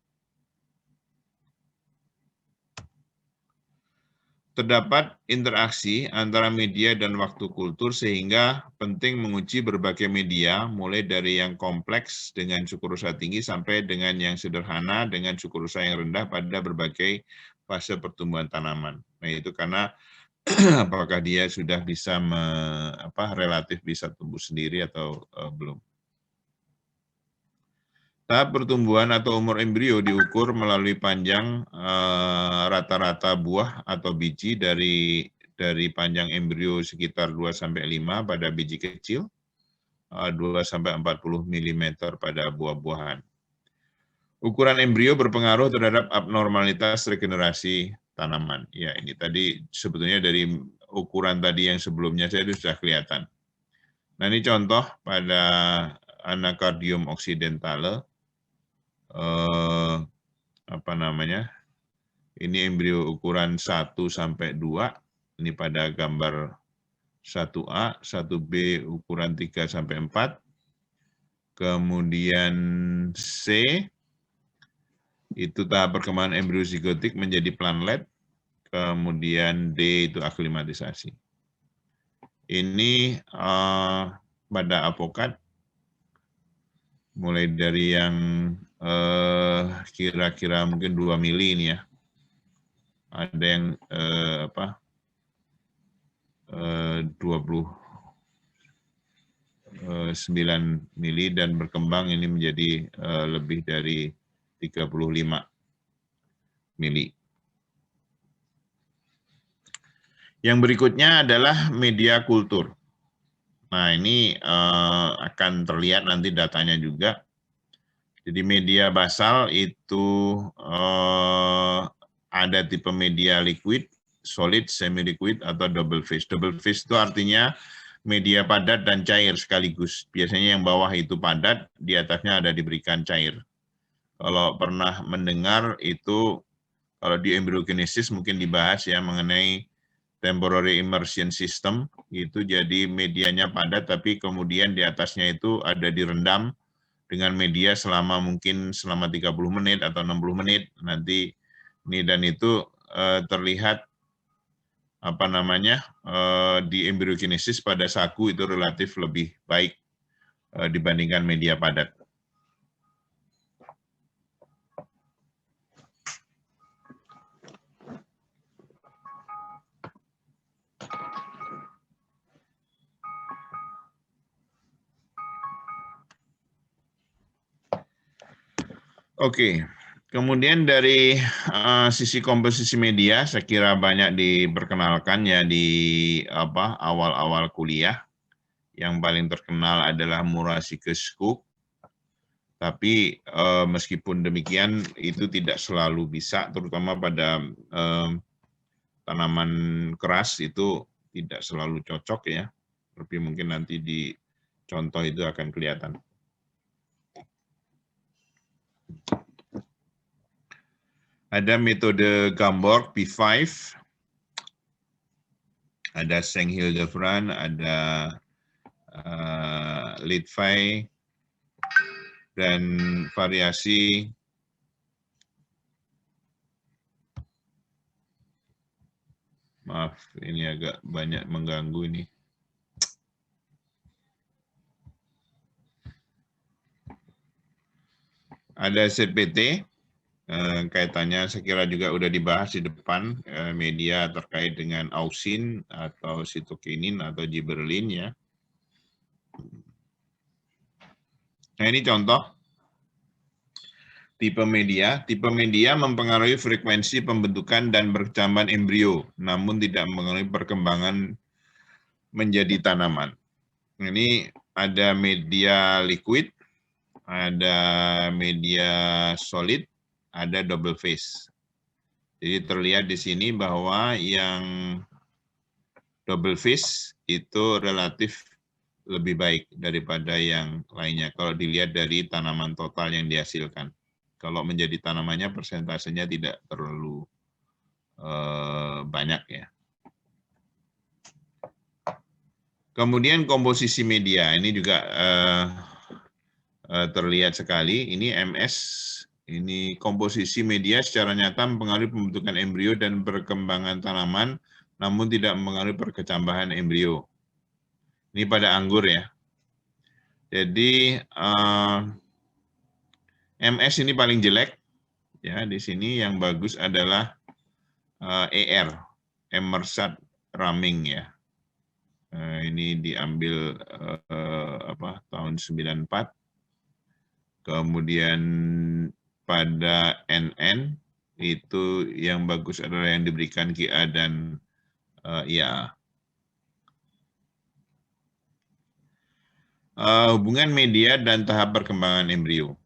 Terdapat interaksi antara media dan waktu kultur sehingga penting menguji berbagai media, mulai dari yang kompleks dengan sukrusa tinggi sampai dengan yang sederhana dengan sukrusa yang rendah pada berbagai fase pertumbuhan tanaman. Nah itu karena apakah dia sudah bisa relatif bisa tumbuh sendiri atau belum. Tahap pertumbuhan atau umur embrio diukur melalui panjang rata-rata buah atau biji dari panjang embrio sekitar 2-5 pada biji kecil, 2-40 mm pada buah-buahan. Ukuran embrio berpengaruh terhadap abnormalitas regenerasi tanaman. Ya, ini tadi sebetulnya dari ukuran tadi yang sebelumnya saya itu sudah kelihatan. Nah, ini contoh pada Anacardium occidentale. Ini embrio ukuran 1-2, ini pada gambar 1A, 1B ukuran 3-4, kemudian C, itu tahap perkembangan embrio zigotik menjadi planlet, kemudian D itu aklimatisasi. Ini pada apokat, mulai dari yang kira-kira mungkin 2 mili ini ya. Ada yang 29 mili dan berkembang ini menjadi lebih dari 35 mili. Yang berikutnya adalah media kultur. Nah ini akan terlihat nanti datanya juga. Jadi media basal itu ada tipe media liquid, solid, semi-liquid, atau double phase. Double phase itu artinya media padat dan cair sekaligus. Biasanya yang bawah itu padat, di atasnya ada diberikan cair. Kalau pernah mendengar itu, kalau di embryogenesis mungkin dibahas ya mengenai temporary immersion system, itu jadi medianya padat, tapi kemudian di atasnya itu ada direndam dengan media selama 30 menit atau 60 menit. Nanti ini dan itu terlihat di embryogenesis pada sagu itu relatif lebih baik dibandingkan media padat. Oke, kemudian dari sisi komposisi media, saya kira banyak diperkenalkan ya di awal-awal kuliah. Yang paling terkenal adalah Murashige Cook. Tapi meskipun demikian itu tidak selalu bisa, terutama pada tanaman keras itu tidak selalu cocok ya, tapi mungkin nanti di contoh itu akan kelihatan. Ada metode Gamborg P5, ada Seng Hildebrand, ada Litvai, dan variasi maaf ini agak banyak mengganggu ini. Ada ZPT, kaitannya saya kira juga udah dibahas di depan, media terkait dengan ausin atau sitokinin atau gibberellin ya. Nah ini contoh tipe media. Tipe media mempengaruhi frekuensi pembentukan dan perkembangan embrio, namun tidak mempengaruhi perkembangan menjadi tanaman. Ini ada media liquid, ada media solid, ada double phase. Jadi terlihat di sini bahwa yang double phase itu relatif lebih baik daripada yang lainnya kalau dilihat dari tanaman total yang dihasilkan. Kalau menjadi tanamannya persentasenya tidak terlalu banyak ya. Kemudian komposisi media ini juga terlihat sekali. Ini MS, ini komposisi media secara nyata mempengaruhi pembentukan embrio dan perkembangan tanaman, namun tidak mempengaruhi perkecambahan embrio. Ini pada anggur ya. Jadi MS ini paling jelek ya. Di sini yang bagus adalah ER, Emersat Raming ya. Ini diambil tahun 94. Kemudian pada NN itu yang bagus adalah yang diberikan QA dan IA. Hubungan media dan tahap perkembangan embrio.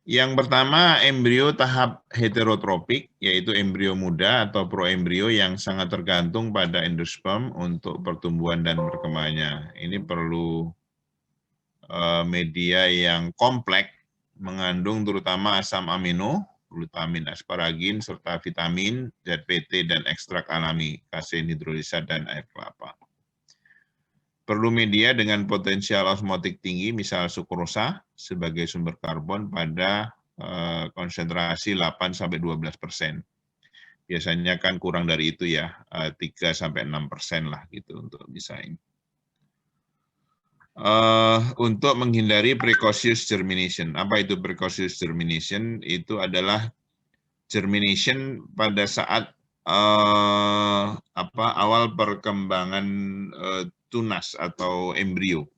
Yang pertama, embrio tahap heterotropik, yaitu embrio muda atau proembrio yang sangat tergantung pada endosperm untuk pertumbuhan dan perkembangannya. Ini perlu media yang kompleks, mengandung terutama asam amino, glutamin, asparagin, serta vitamin, ZPT, dan ekstrak alami, kasein hidrolisat, dan air kelapa. Perlu media dengan potensial osmotik tinggi, misal sukrosa sebagai sumber karbon pada konsentrasi 8-12%. Biasanya kan kurang dari itu ya, 3-6% lah gitu untuk bisa ini. Untuk menghindari precocious germination. Apa itu precocious germination? Itu adalah germination pada saat awal perkembangan tunas atau embrio,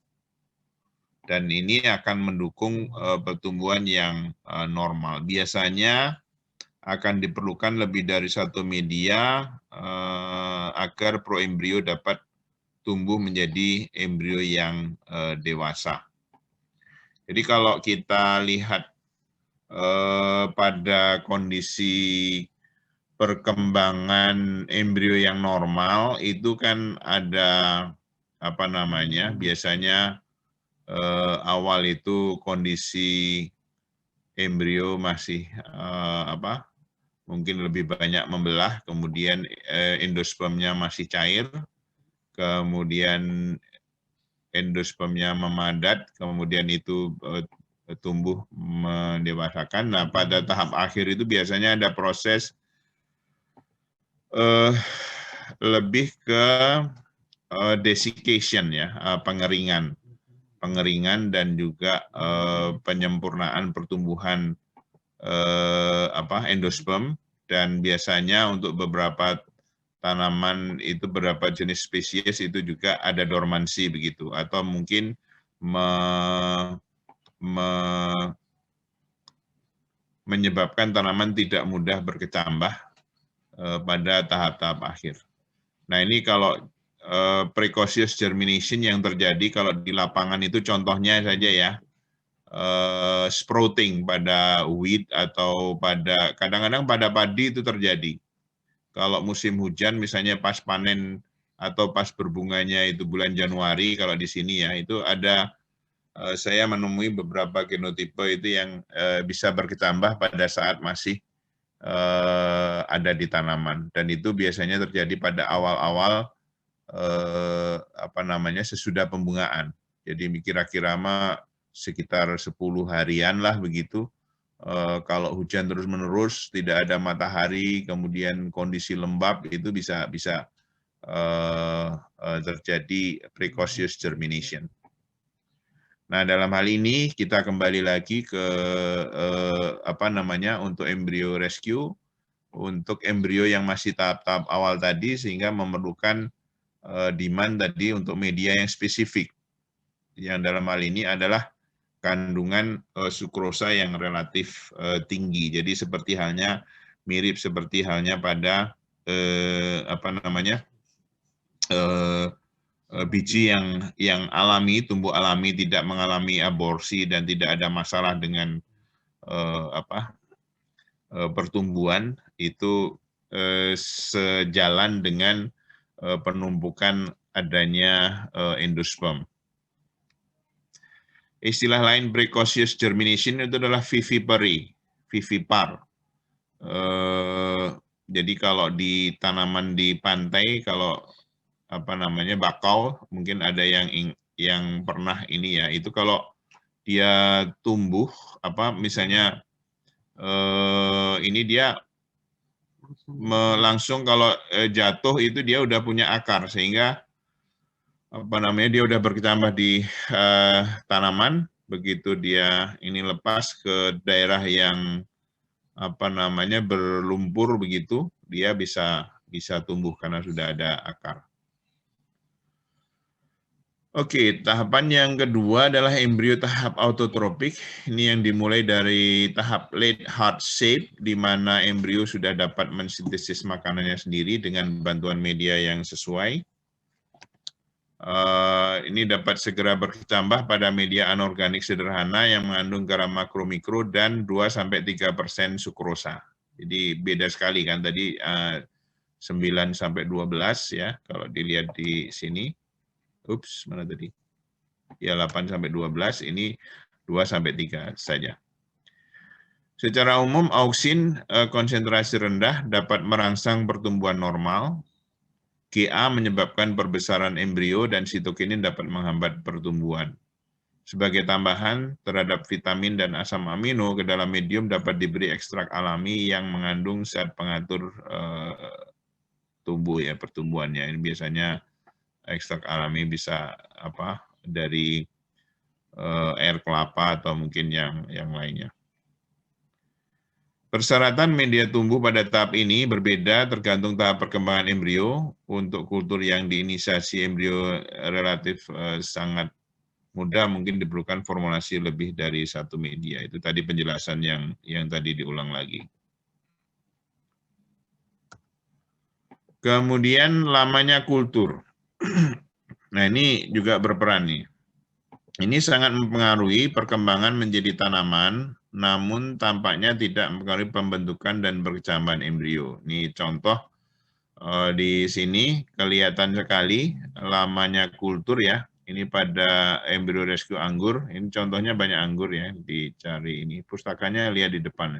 dan ini akan mendukung pertumbuhan yang normal. Biasanya akan diperlukan lebih dari satu media agar proembrio dapat tumbuh menjadi embrio yang dewasa. Jadi kalau kita lihat pada kondisi perkembangan embrio yang normal itu kan ada biasanya awal itu kondisi embrio masih mungkin lebih banyak membelah, kemudian endospermnya masih cair, kemudian endospermnya memadat, kemudian itu tumbuh mendewasakan. Nah, pada tahap akhir itu biasanya ada proses lebih ke desiccation ya, pengeringan dan juga penyempurnaan pertumbuhan endosperm, dan biasanya untuk beberapa tanaman itu beberapa jenis spesies itu juga ada dormansi begitu, atau mungkin menyebabkan tanaman tidak mudah berkecambah pada tahap-tahap akhir. Nah ini kalau precocious germination yang terjadi kalau di lapangan itu contohnya saja ya, sprouting pada wheat atau pada kadang-kadang pada padi itu terjadi. Kalau musim hujan misalnya pas panen atau pas berbunganya itu bulan Januari kalau di sini ya, itu ada saya menemui beberapa genotipe itu yang bisa berkecambah pada saat masih ada di tanaman, dan itu biasanya terjadi pada awal-awal sesudah pembungaan. Jadi kira-kira sekitar 10 harian lah begitu. Kalau hujan terus-menerus, tidak ada matahari, kemudian kondisi lembab, itu bisa terjadi precocious germination. Nah, dalam hal ini kita kembali lagi ke untuk embrio rescue, untuk embrio yang masih tahap-tahap awal tadi, sehingga memerlukan demand tadi untuk media yang spesifik. Yang dalam hal ini adalah kandungan sukrosa yang relatif tinggi. Jadi mirip seperti halnya pada biji yang alami, tumbuh alami, tidak mengalami aborsi dan tidak ada masalah dengan pertumbuhan, itu sejalan dengan penumpukan adanya endosperm. Istilah lain precocious germination itu adalah vivipar. Jadi kalau di tanaman di pantai, kalau bakau, mungkin ada yang pernah ini ya, itu kalau dia tumbuh misalnya ini dia langsung kalau jatuh itu dia udah punya akar, sehingga dia udah berkecambah di tanaman. Begitu dia ini lepas ke daerah yang berlumpur begitu, dia bisa tumbuh karena sudah ada akar. Oke, tahapan yang kedua adalah embrio tahap autotropik. Ini yang dimulai dari tahap late heart shape, di mana embrio sudah dapat mensintesis makanannya sendiri dengan bantuan media yang sesuai. Ini dapat segera berkecambah pada media anorganik sederhana yang mengandung garam makro mikro dan 2-3% sukrosa. Jadi beda sekali kan tadi 9-12 ya, kalau dilihat di sini. Ups, mana tadi? Ya 8-12, ini 2-3 saja. Secara umum auksin konsentrasi rendah dapat merangsang pertumbuhan normal. GA menyebabkan perbesaran embrio dan sitokinin dapat menghambat pertumbuhan. Sebagai tambahan terhadap vitamin dan asam amino, ke dalam medium dapat diberi ekstrak alami yang mengandung zat pengatur tumbuh ya, pertumbuhannya. Ini biasanya ekstrak alami bisa dari air kelapa atau mungkin yang lainnya. Persyaratan media tumbuh pada tahap ini berbeda tergantung tahap perkembangan embrio. Untuk kultur yang diinisiasi embrio relatif sangat mudah, mungkin diperlukan formulasi lebih dari satu media. Itu tadi penjelasan yang tadi diulang lagi. Kemudian lamanya kultur. Nah, ini juga berperan nih. Ini sangat mempengaruhi perkembangan menjadi tanaman, namun tampaknya tidak mempengaruhi pembentukan dan perkecambahan embrio. Ini contoh di sini kelihatan sekali lamanya kultur ya. Ini pada embrio rescue anggur. Ini contohnya banyak anggur ya, dicari ini. Pustakanya lihat di depan.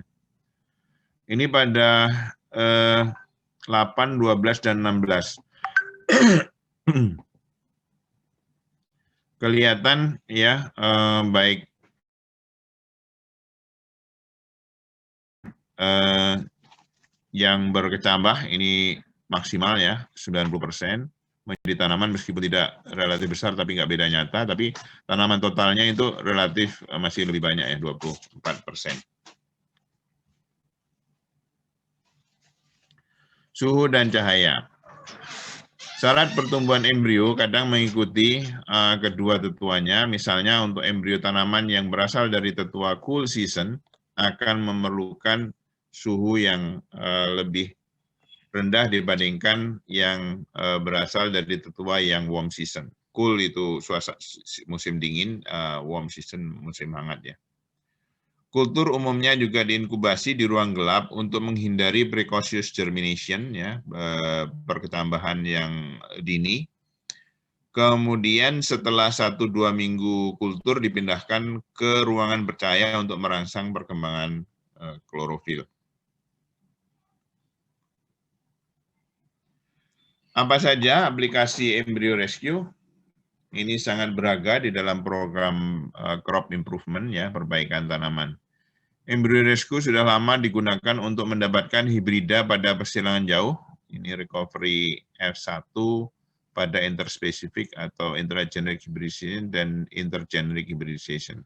Ini pada 8, 12, dan 16. Kelihatan ya, baik yang berkecambah ini maksimal ya 90% menjadi tanaman, meskipun tidak relatif besar tapi nggak beda nyata, tapi tanaman totalnya itu relatif masih lebih banyak ya, 24%. Suhu dan cahaya. Syarat pertumbuhan embrio kadang mengikuti kedua tetuanya. Misalnya untuk embrio tanaman yang berasal dari tetua cool season akan memerlukan suhu yang lebih rendah dibandingkan yang berasal dari tetua yang warm season. cool itu suasana musim dingin, warm season musim hangat ya. Kultur umumnya juga diinkubasi di ruang gelap untuk menghindari precocious germination ya, perketambahan yang dini. Kemudian setelah 1-2 minggu kultur dipindahkan ke ruangan bercahaya untuk merangsang perkembangan klorofil. Apa saja aplikasi embryo rescue? Ini sangat beragam di dalam program crop improvement ya, perbaikan tanaman. Embryo rescue sudah lama digunakan untuk mendapatkan hibrida pada persilangan jauh. Ini recovery F1 pada interspecific atau intrageneric hybridization dan intergeneric hybridization.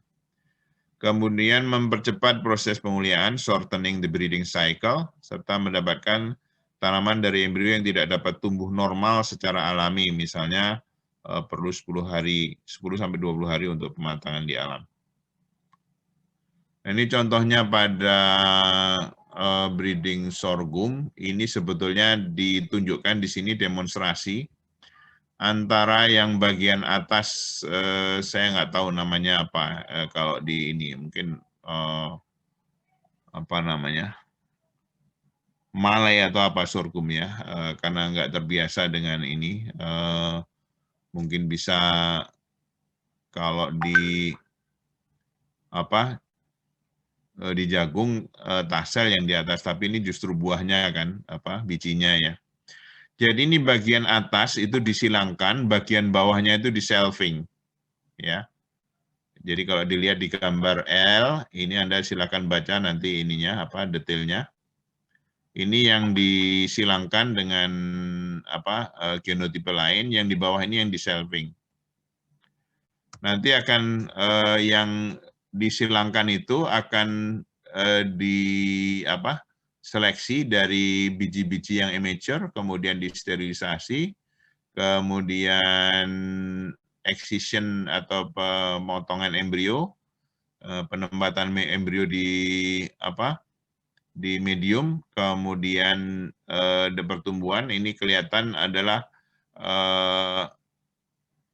Kemudian mempercepat proses pemulihan, shortening the breeding cycle, serta mendapatkan tanaman dari embrio yang tidak dapat tumbuh normal secara alami, misalnya perlu 10-20 hari untuk pematangan di alam. Nah, ini contohnya pada breeding sorghum, ini sebetulnya ditunjukkan di sini demonstrasi antara yang bagian atas, saya nggak tahu namanya apa, kalau di ini mungkin apa namanya, Malay atau apa sorghum ya, karena nggak terbiasa dengan ini, mungkin bisa kalau di apa di jagung tasel yang di atas, tapi ini justru buahnya kan, apa bijinya ya. Jadi ini bagian atas itu disilangkan, bagian bawahnya itu di-shelving, ya. Jadi kalau dilihat di gambar L, ini Anda silakan baca nanti ininya apa detailnya. Ini yang disilangkan dengan apa genotipe lain, yang di bawah ini yang di-shelving. Nanti akan yang disilangkan itu akan di apa? Seleksi dari biji-biji yang immature, kemudian disterilisasi, kemudian excision atau pemotongan embrio, penempatan embrio di apa? Di medium, kemudian pertumbuhan ini kelihatan adalah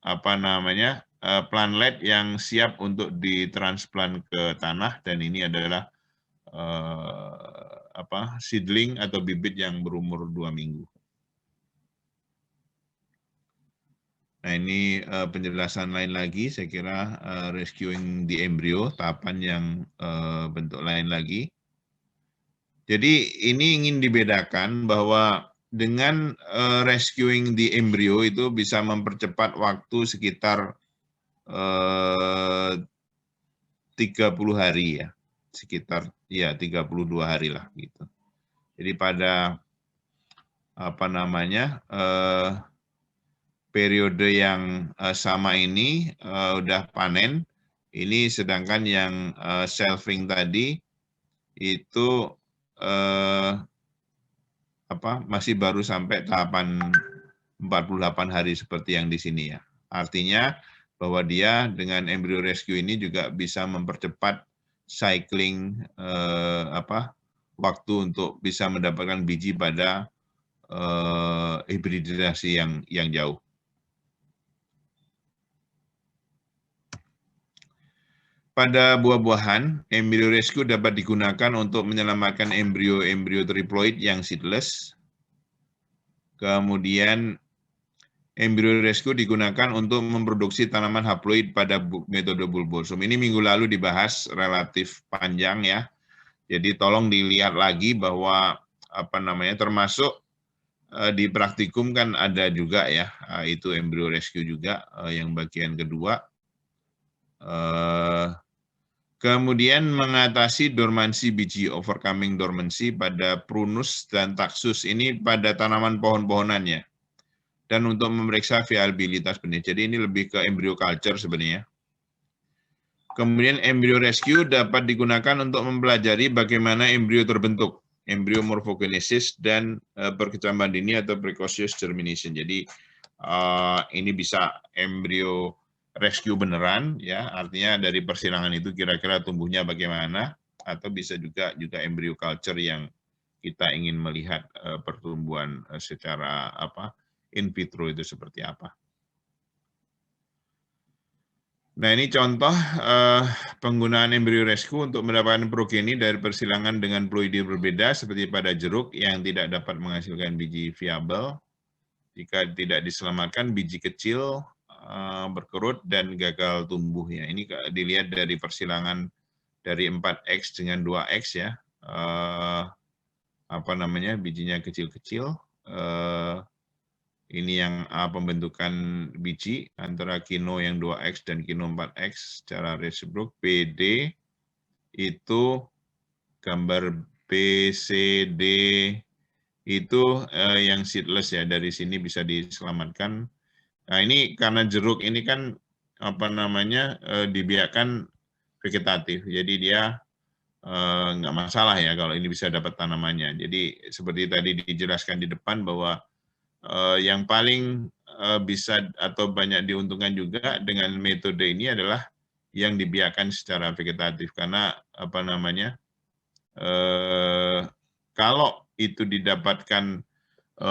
apa namanya? Plantlet yang siap untuk ditransplant ke tanah, dan ini adalah apa seedling atau bibit yang berumur 2 minggu. Nah ini penjelasan lain lagi, saya kira rescuing the embryo, tahapan yang bentuk lain lagi. Jadi ini ingin dibedakan bahwa dengan rescuing the embryo itu bisa mempercepat waktu sekitar 30 hari ya, sekitar ya 32 hari lah gitu. Jadi pada apa namanya periode yang sama ini udah panen, ini sedangkan yang shelving tadi itu apa masih baru sampai tahapan 48 hari seperti yang di sini ya. Artinya bahwa dia dengan embryo rescue ini juga bisa mempercepat cycling waktu untuk bisa mendapatkan biji pada hibridisasi yang jauh. Pada buah-buahan, embryo rescue dapat digunakan untuk menyelamatkan embrio-embrio triploid yang seedless. Kemudian embryo rescue digunakan untuk memproduksi tanaman haploid pada metode bulbosum. Ini minggu lalu dibahas relatif panjang ya. Jadi tolong dilihat lagi bahwa apa namanya termasuk di praktikum kan ada juga ya, itu embryo rescue juga yang bagian kedua. Kemudian mengatasi dormansi biji, overcoming dormancy pada prunus dan taxus, ini pada tanaman pohon-pohonannya. Dan untuk memeriksa viabilitas benih. Jadi ini lebih ke embryo culture sebenarnya. Kemudian embryo rescue dapat digunakan untuk mempelajari bagaimana embrio terbentuk, embryo morphogenesis dan perkecambahan dini atau precocious germination. Jadi ini bisa embrio rescue beneran, ya artinya dari persilangan itu kira-kira tumbuhnya bagaimana, atau bisa juga embrio culture yang kita ingin melihat pertumbuhan secara apa in vitro itu seperti apa. Nah, ini contoh penggunaan embrio rescue untuk mendapatkan progeni dari persilangan dengan ploide berbeda seperti pada jeruk yang tidak dapat menghasilkan biji viabel. Jika tidak diselamatkan, biji kecil berkerut dan gagal tumbuh. Ya, ini dilihat dari persilangan dari 4X dengan 2X ya. Apa namanya, bijinya kecil-kecil. Ini yang pembentukan biji antara kino yang 2X dan kino 4X secara resiprok. PD itu gambar BCD itu yang seedless ya, dari sini bisa diselamatkan. Nah, ini karena jeruk ini kan apa namanya dibiarkan vegetatif, jadi dia nggak masalah ya kalau ini bisa dapat tanamannya. Jadi seperti tadi dijelaskan di depan bahwa yang paling bisa atau banyak diuntungkan juga dengan metode ini adalah yang dibiarkan secara vegetatif, karena apa namanya kalau itu didapatkan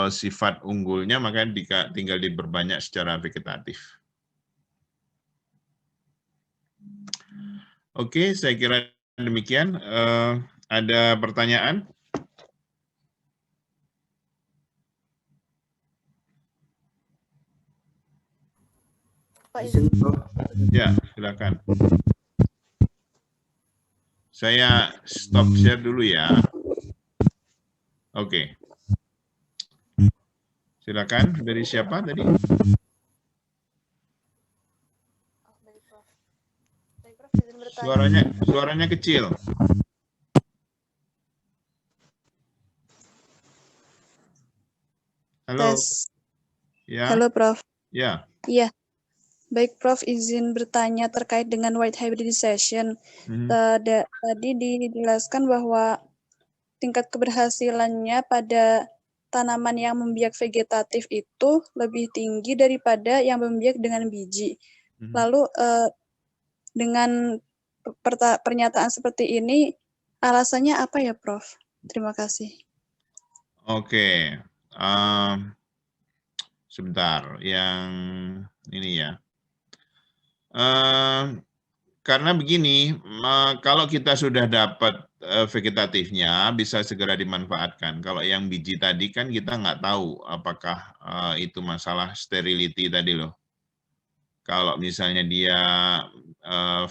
sifat unggulnya maka tinggal diperbanyak secara vegetatif. Oke, saya kira demikian. Ada pertanyaan? Pak izin. Ya, silakan. Saya stop share dulu ya. Oke. Silakan, dari siapa tadi? Suaranya kecil. Halo. Tes. Ya. Halo Prof. Ya. Iya. Baik Prof, izin bertanya terkait dengan white hybridization. Tadi dijelaskan bahwa tingkat keberhasilannya pada tanaman yang membiak vegetatif itu lebih tinggi daripada yang membiak dengan biji. Lalu dengan pernyataan seperti ini, alasannya apa ya Prof? Terima kasih. Oke. Sebentar, yang ini ya. Karena begini, kalau kita sudah dapat vegetatifnya, bisa segera dimanfaatkan. Kalau yang biji tadi kan kita nggak tahu apakah itu masalah sterility tadi loh. Kalau misalnya dia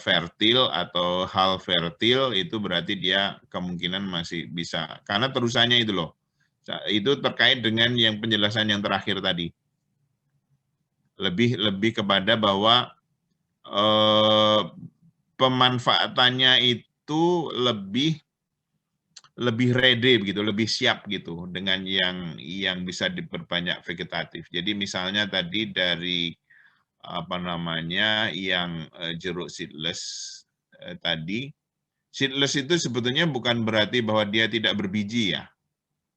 fertil atau hal fertil, itu berarti dia kemungkinan masih bisa. Karena terusannya itu loh. Itu terkait dengan yang penjelasan yang terakhir tadi. Lebih kepada bahwa pemanfaatannya itu lebih ready begitu, lebih siap gitu dengan yang bisa diperbanyak vegetatif. Jadi misalnya tadi dari apa namanya yang jeruk seedless tadi, seedless itu sebetulnya bukan berarti bahwa dia tidak berbiji ya.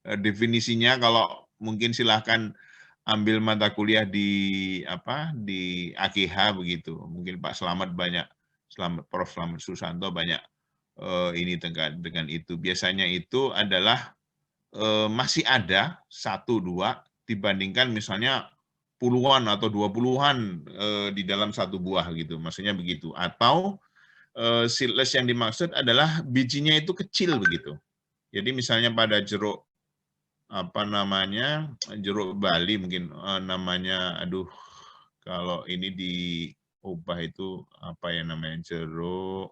Definisinya kalau mungkin silahkan ambil mata kuliah di AKH begitu. Mungkin Pak Slamet banyak, Prof. Slamet Susanto banyak ini dengan itu. Biasanya itu adalah masih ada 1-2 dibandingkan misalnya puluhan atau 20-an di dalam satu buah gitu. Maksudnya begitu. Atau seedless yang dimaksud adalah bijinya itu kecil begitu. Jadi misalnya pada jeruk apa namanya, jeruk Bali mungkin namanya, aduh kalau ini diubah itu apa ya namanya, jeruk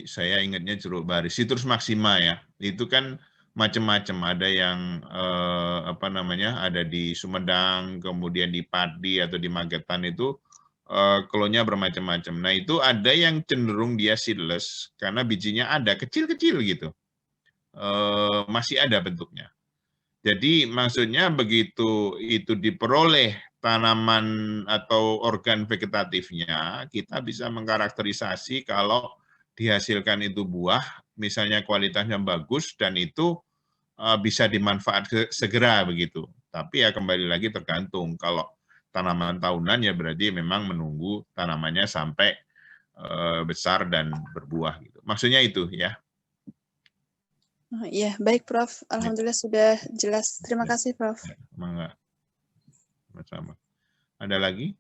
saya ingatnya jeruk Bali, Citrus maxima ya. Itu kan macam-macam, ada yang apa namanya, ada di Sumedang, kemudian di Padi atau di Magetan itu klonya bermacam-macam. Nah, itu ada yang cenderung dia seedless karena bijinya ada kecil-kecil gitu. Masih ada bentuknya. Jadi maksudnya begitu itu diperoleh tanaman atau organ vegetatifnya, kita bisa mengkarakterisasi kalau dihasilkan itu buah, misalnya kualitasnya bagus dan itu bisa dimanfaatkan segera begitu. Tapi ya kembali lagi tergantung. Kalau tanaman tahunan ya berarti memang menunggu tanamannya sampai besar dan berbuah gitu. Maksudnya itu ya. Iya, baik Prof. Alhamdulillah sudah jelas. Terima kasih Prof. Mangga. Sama-sama. Ada lagi?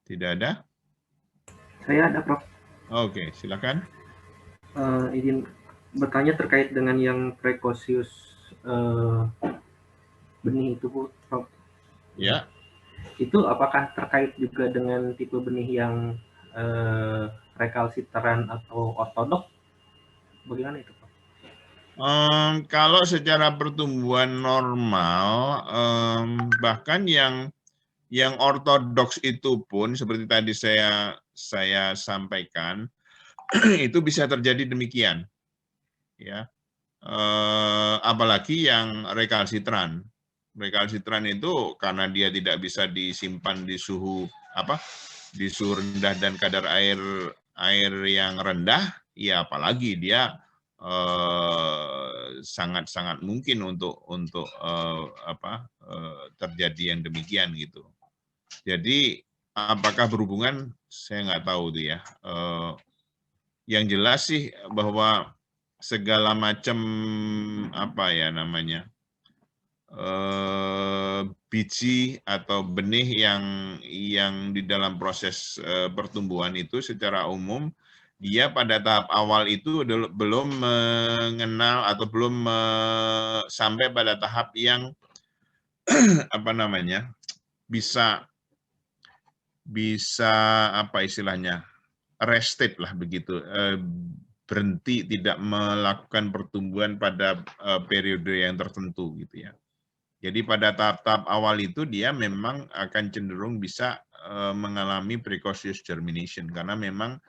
Tidak ada? Saya ada, Prof. Oke, silakan. Izin bertanya terkait dengan yang precocious benih itu, Prof. Ya. Itu apakah terkait juga dengan tipe benih yang recalcitrant atau ortodok? Bagaimana itu, Prof? Kalau secara pertumbuhan normal, bahkan yang ortodoks itu pun seperti tadi saya sampaikan, itu bisa terjadi demikian, ya. Apalagi yang recalcitrant. Recalcitrant itu karena dia tidak bisa disimpan di suhu rendah dan kadar air yang rendah, ya apalagi dia sangat-sangat mungkin untuk terjadi yang demikian gitu. Jadi apakah berhubungan? Saya nggak tahu tuh ya. Yang jelas sih bahwa segala macam biji atau benih yang di dalam proses pertumbuhan itu secara umum dia pada tahap awal itu belum mengenal atau belum sampai pada tahap yang bisa rested lah begitu, berhenti tidak melakukan pertumbuhan pada periode yang tertentu gitu ya. Jadi pada tahap-tahap awal itu dia memang akan cenderung bisa mengalami precocious germination karena memang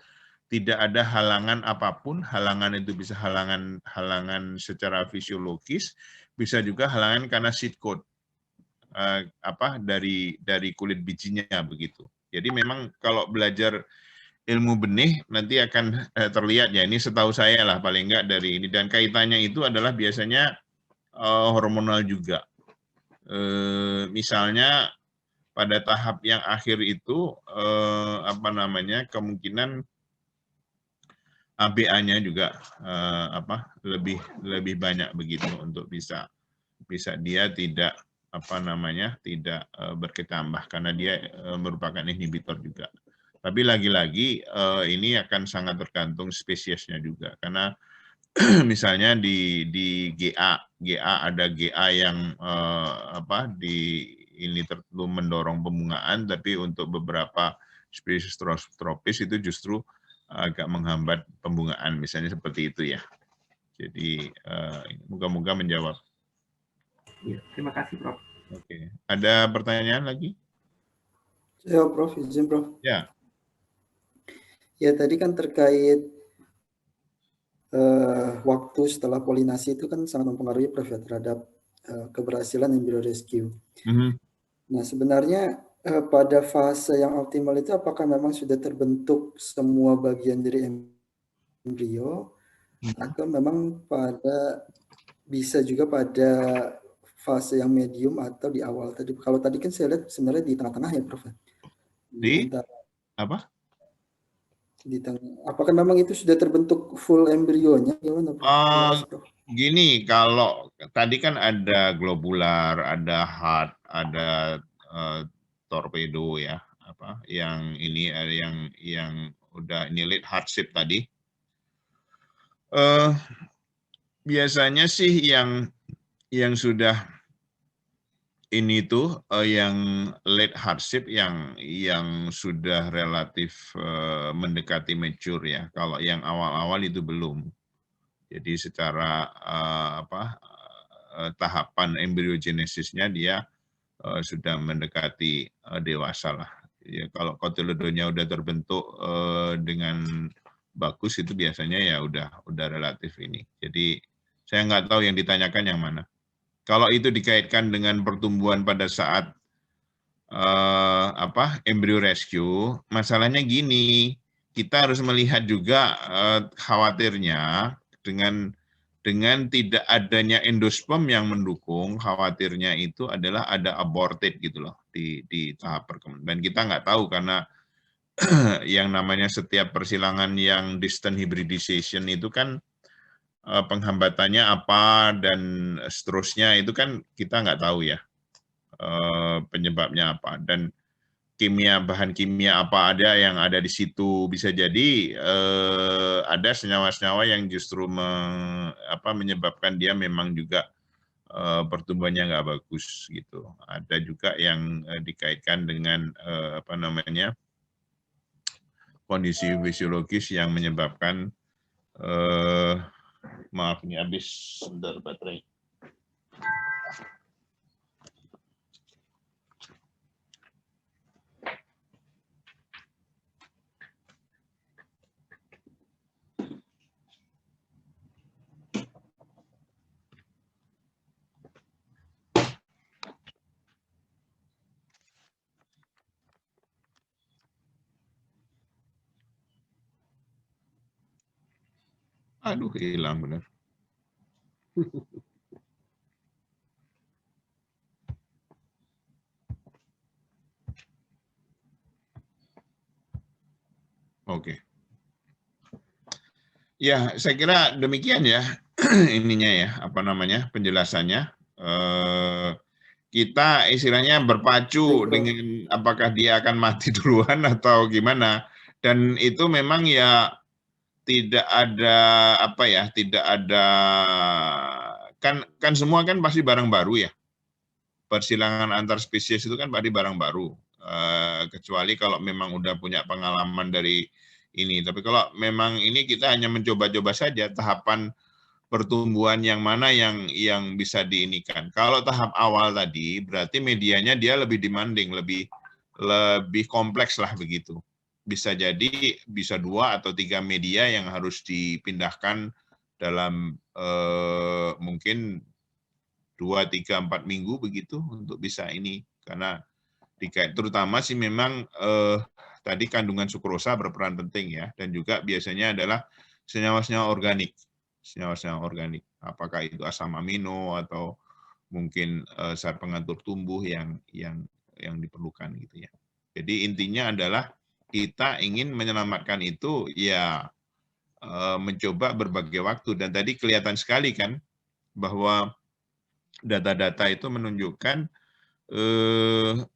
tidak ada halangan apapun. Halangan itu bisa halangan secara fisiologis, bisa juga halangan karena seed coat dari kulit bijinya begitu. Jadi memang kalau belajar ilmu benih nanti akan terlihat ya, ini setahu saya lah paling enggak dari ini, dan kaitannya itu adalah biasanya hormonal juga. Misalnya pada tahap yang akhir itu kemungkinan ABA-nya juga lebih banyak begitu untuk bisa dia tidak berketambah karena dia merupakan inhibitor juga. Tapi lagi-lagi ini akan sangat tergantung spesiesnya juga karena misalnya di GA ada GA yang tertentu mendorong pembungaan, tapi untuk beberapa spesies tropis itu justru agak menghambat pembungaan, misalnya seperti itu ya. Jadi moga-moga menjawab. Ya, terima kasih, Prof. Oke, ada pertanyaan lagi? Ya, Prof, izin, Prof. Ya. Ya, tadi kan terkait waktu setelah polinasi itu kan sangat mempengaruhi, Prof, ya, terhadap keberhasilan embryo rescue. Nah, sebenarnya pada fase yang optimal itu apakah memang sudah terbentuk semua bagian dari embrio atau memang bisa juga pada fase yang medium atau di awal tadi? Kalau tadi kan saya lihat sebenarnya di tengah-tengah ya, Prof. Di apa? Di tengah. Apakah memang itu sudah terbentuk full embrionya? Gimana, Prof? Gini, kalau tadi kan ada globular, ada heart, ada torpedo ya, yang ini yang udah ini late hardship tadi. Biasanya sih yang sudah ini tuh yang late hardship yang sudah relatif mendekati mature ya. Kalau yang awal-awal itu belum. Jadi secara tahapan embryogenesisnya dia sudah mendekati dewasa lah. Ya, kalau kotyledonya udah terbentuk dengan bagus itu biasanya ya udah relatif ini. Jadi saya nggak tahu yang ditanyakan yang mana. Kalau itu dikaitkan dengan pertumbuhan pada saat embryo rescue, masalahnya gini, kita harus melihat juga khawatirnya dengan tidak adanya endosperm yang mendukung, khawatirnya itu adalah ada aborted gitu loh di tahap perkembangan. Dan kita nggak tahu karena yang namanya setiap persilangan yang distant hybridization itu kan penghambatannya apa dan seterusnya itu kan kita nggak tahu ya penyebabnya apa, dan bahan kimia apa ada yang ada di situ. Bisa jadi ada senyawa-senyawa yang justru menyebabkan dia memang juga pertumbuhannya nggak bagus gitu. Ada juga yang dikaitkan dengan kondisi fisiologis yang menyebabkan maaf ini habis sebentar baterai. Aduh, hilang benar. Oke. Ya, saya kira demikian ya ininya ya, penjelasannya. Kita istilahnya berpacu dengan apakah dia akan mati duluan atau gimana. Dan itu memang ya tidak ada kan semua kan pasti barang baru ya. Persilangan antar spesies itu kan pasti barang baru. Kecuali kalau memang udah punya pengalaman dari ini. Tapi kalau memang ini kita hanya mencoba-coba saja tahapan pertumbuhan yang mana yang bisa diinikan. Kalau tahap awal tadi berarti medianya dia lebih demanding, lebih kompleks lah begitu. Bisa jadi bisa 2 atau 3 media yang harus dipindahkan dalam mungkin 2, 3, 4 minggu begitu untuk bisa ini. Karena terutama sih memang tadi kandungan sukrosa berperan penting ya, dan juga biasanya adalah senyawa-senyawa organik. Senyawa-senyawa organik. Apakah itu asam amino atau mungkin zat pengatur tumbuh yang diperlukan gitu ya. Jadi intinya adalah kita ingin menyelamatkan itu ya mencoba berbagai waktu, dan tadi kelihatan sekali kan bahwa data-data itu menunjukkan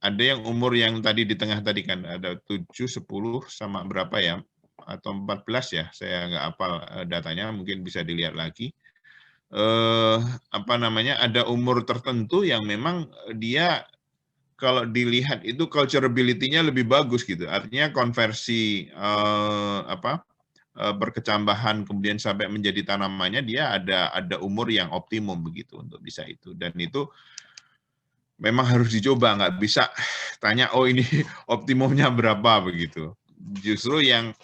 ada yang umur yang tadi di tengah tadi kan ada 7, 10 sama berapa ya, atau 14 ya, saya nggak hafal datanya, mungkin bisa dilihat lagi. Ada umur tertentu yang memang dia kalau dilihat itu culturability-nya lebih bagus gitu. Artinya konversi berkecambahan kemudian sampai menjadi tanamannya dia ada umur yang optimum begitu untuk bisa itu. Dan itu memang harus dicoba, nggak bisa tanya oh ini optimumnya berapa begitu. Justru yang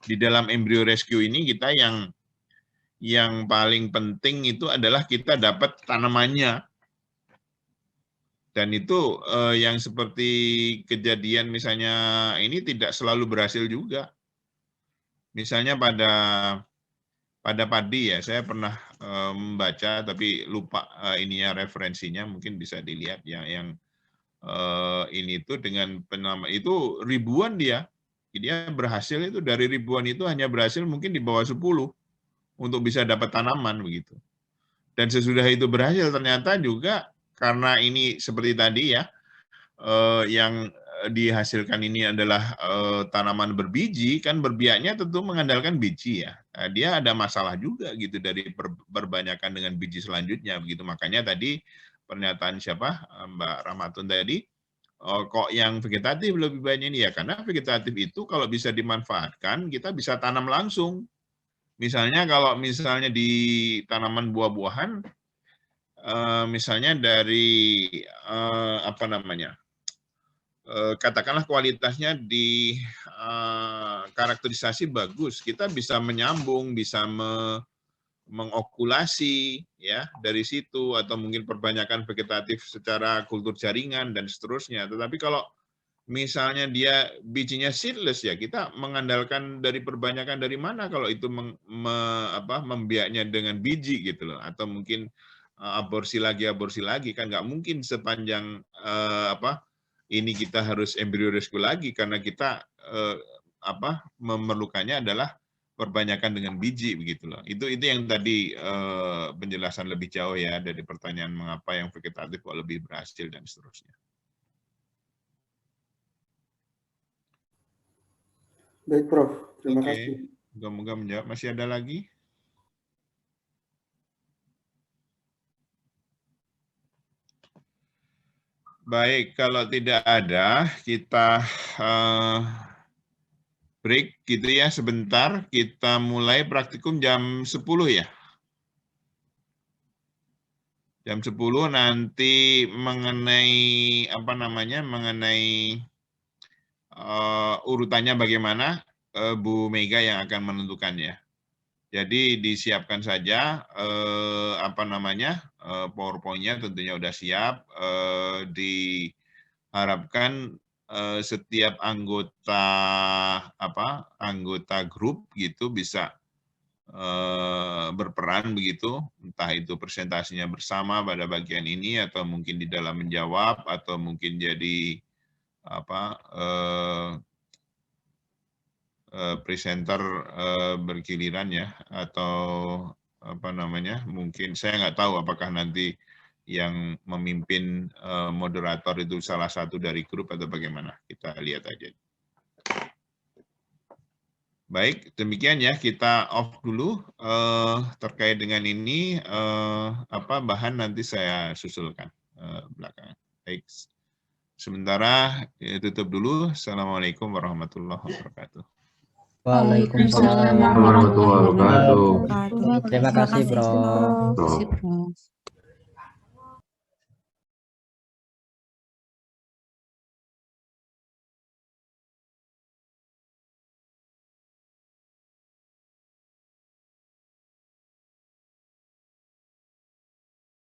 di dalam embryo rescue ini kita yang paling penting itu adalah kita dapat tanamannya. Dan itu yang seperti kejadian misalnya ini tidak selalu berhasil juga. Misalnya pada padi ya, saya pernah membaca tapi lupa ininya referensinya, mungkin bisa dilihat ya, yang ini tuh dengan penama itu ribuan dia berhasil itu, dari ribuan itu hanya berhasil mungkin di bawah 10 untuk bisa dapat tanaman begitu. Dan sesudah itu berhasil ternyata juga karena ini seperti tadi ya, yang dihasilkan ini adalah tanaman berbiji, kan berbiaknya tentu mengandalkan biji ya. Nah, dia ada masalah juga gitu dari perbanyakan dengan biji selanjutnya begitu. Makanya tadi pernyataan siapa Mbak Rahmatun tadi, kok yang vegetatif lebih banyak ini ya, karena vegetatif itu kalau bisa dimanfaatkan kita bisa tanam langsung. Misalnya kalau misalnya di tanaman buah-buahan, misalnya dari katakanlah kualitasnya di karakterisasi bagus, kita bisa menyambung, bisa mengokulasi ya dari situ, atau mungkin perbanyakan vegetatif secara kultur jaringan dan seterusnya. Tetapi kalau misalnya dia bijinya seedless ya, kita mengandalkan dari perbanyakan dari mana kalau itu membiaknya dengan biji gitu loh, atau mungkin aborsi lagi kan nggak mungkin sepanjang ini kita harus embryo rescue lagi, karena kita memerlukannya adalah perbanyakan dengan biji begitu loh. Itu yang tadi penjelasan lebih jauh ya dari pertanyaan mengapa yang vegetatif kok lebih berhasil dan seterusnya. Baik, Prof. Terima kasih. Moga-moga menjawab. Masih ada lagi? Baik, kalau tidak ada, kita break gitu ya sebentar. Kita mulai praktikum jam 10 ya. Jam 10 nanti mengenai apa namanya? Mengenai urutannya bagaimana, Bu Mega yang akan menentukannya. Jadi disiapkan saja apa namanya? PowerPoint-nya tentunya udah siap. Diharapkan setiap anggota anggota grup gitu bisa berperan begitu, entah itu presentasinya bersama pada bagian ini atau mungkin di dalam menjawab atau mungkin jadi presenter bergiliran ya, atau apa namanya, mungkin saya nggak tahu apakah nanti yang memimpin moderator itu salah satu dari grup atau bagaimana, kita lihat aja. Baik, demikian ya, kita off dulu terkait dengan ini, bahan nanti saya susulkan belakangan. Baik, sementara tutup dulu. Assalamualaikum warahmatullahi wabarakatuh. Waalaikumsalam warahmatullahi wabarakatuh. Terima kasih, Bro.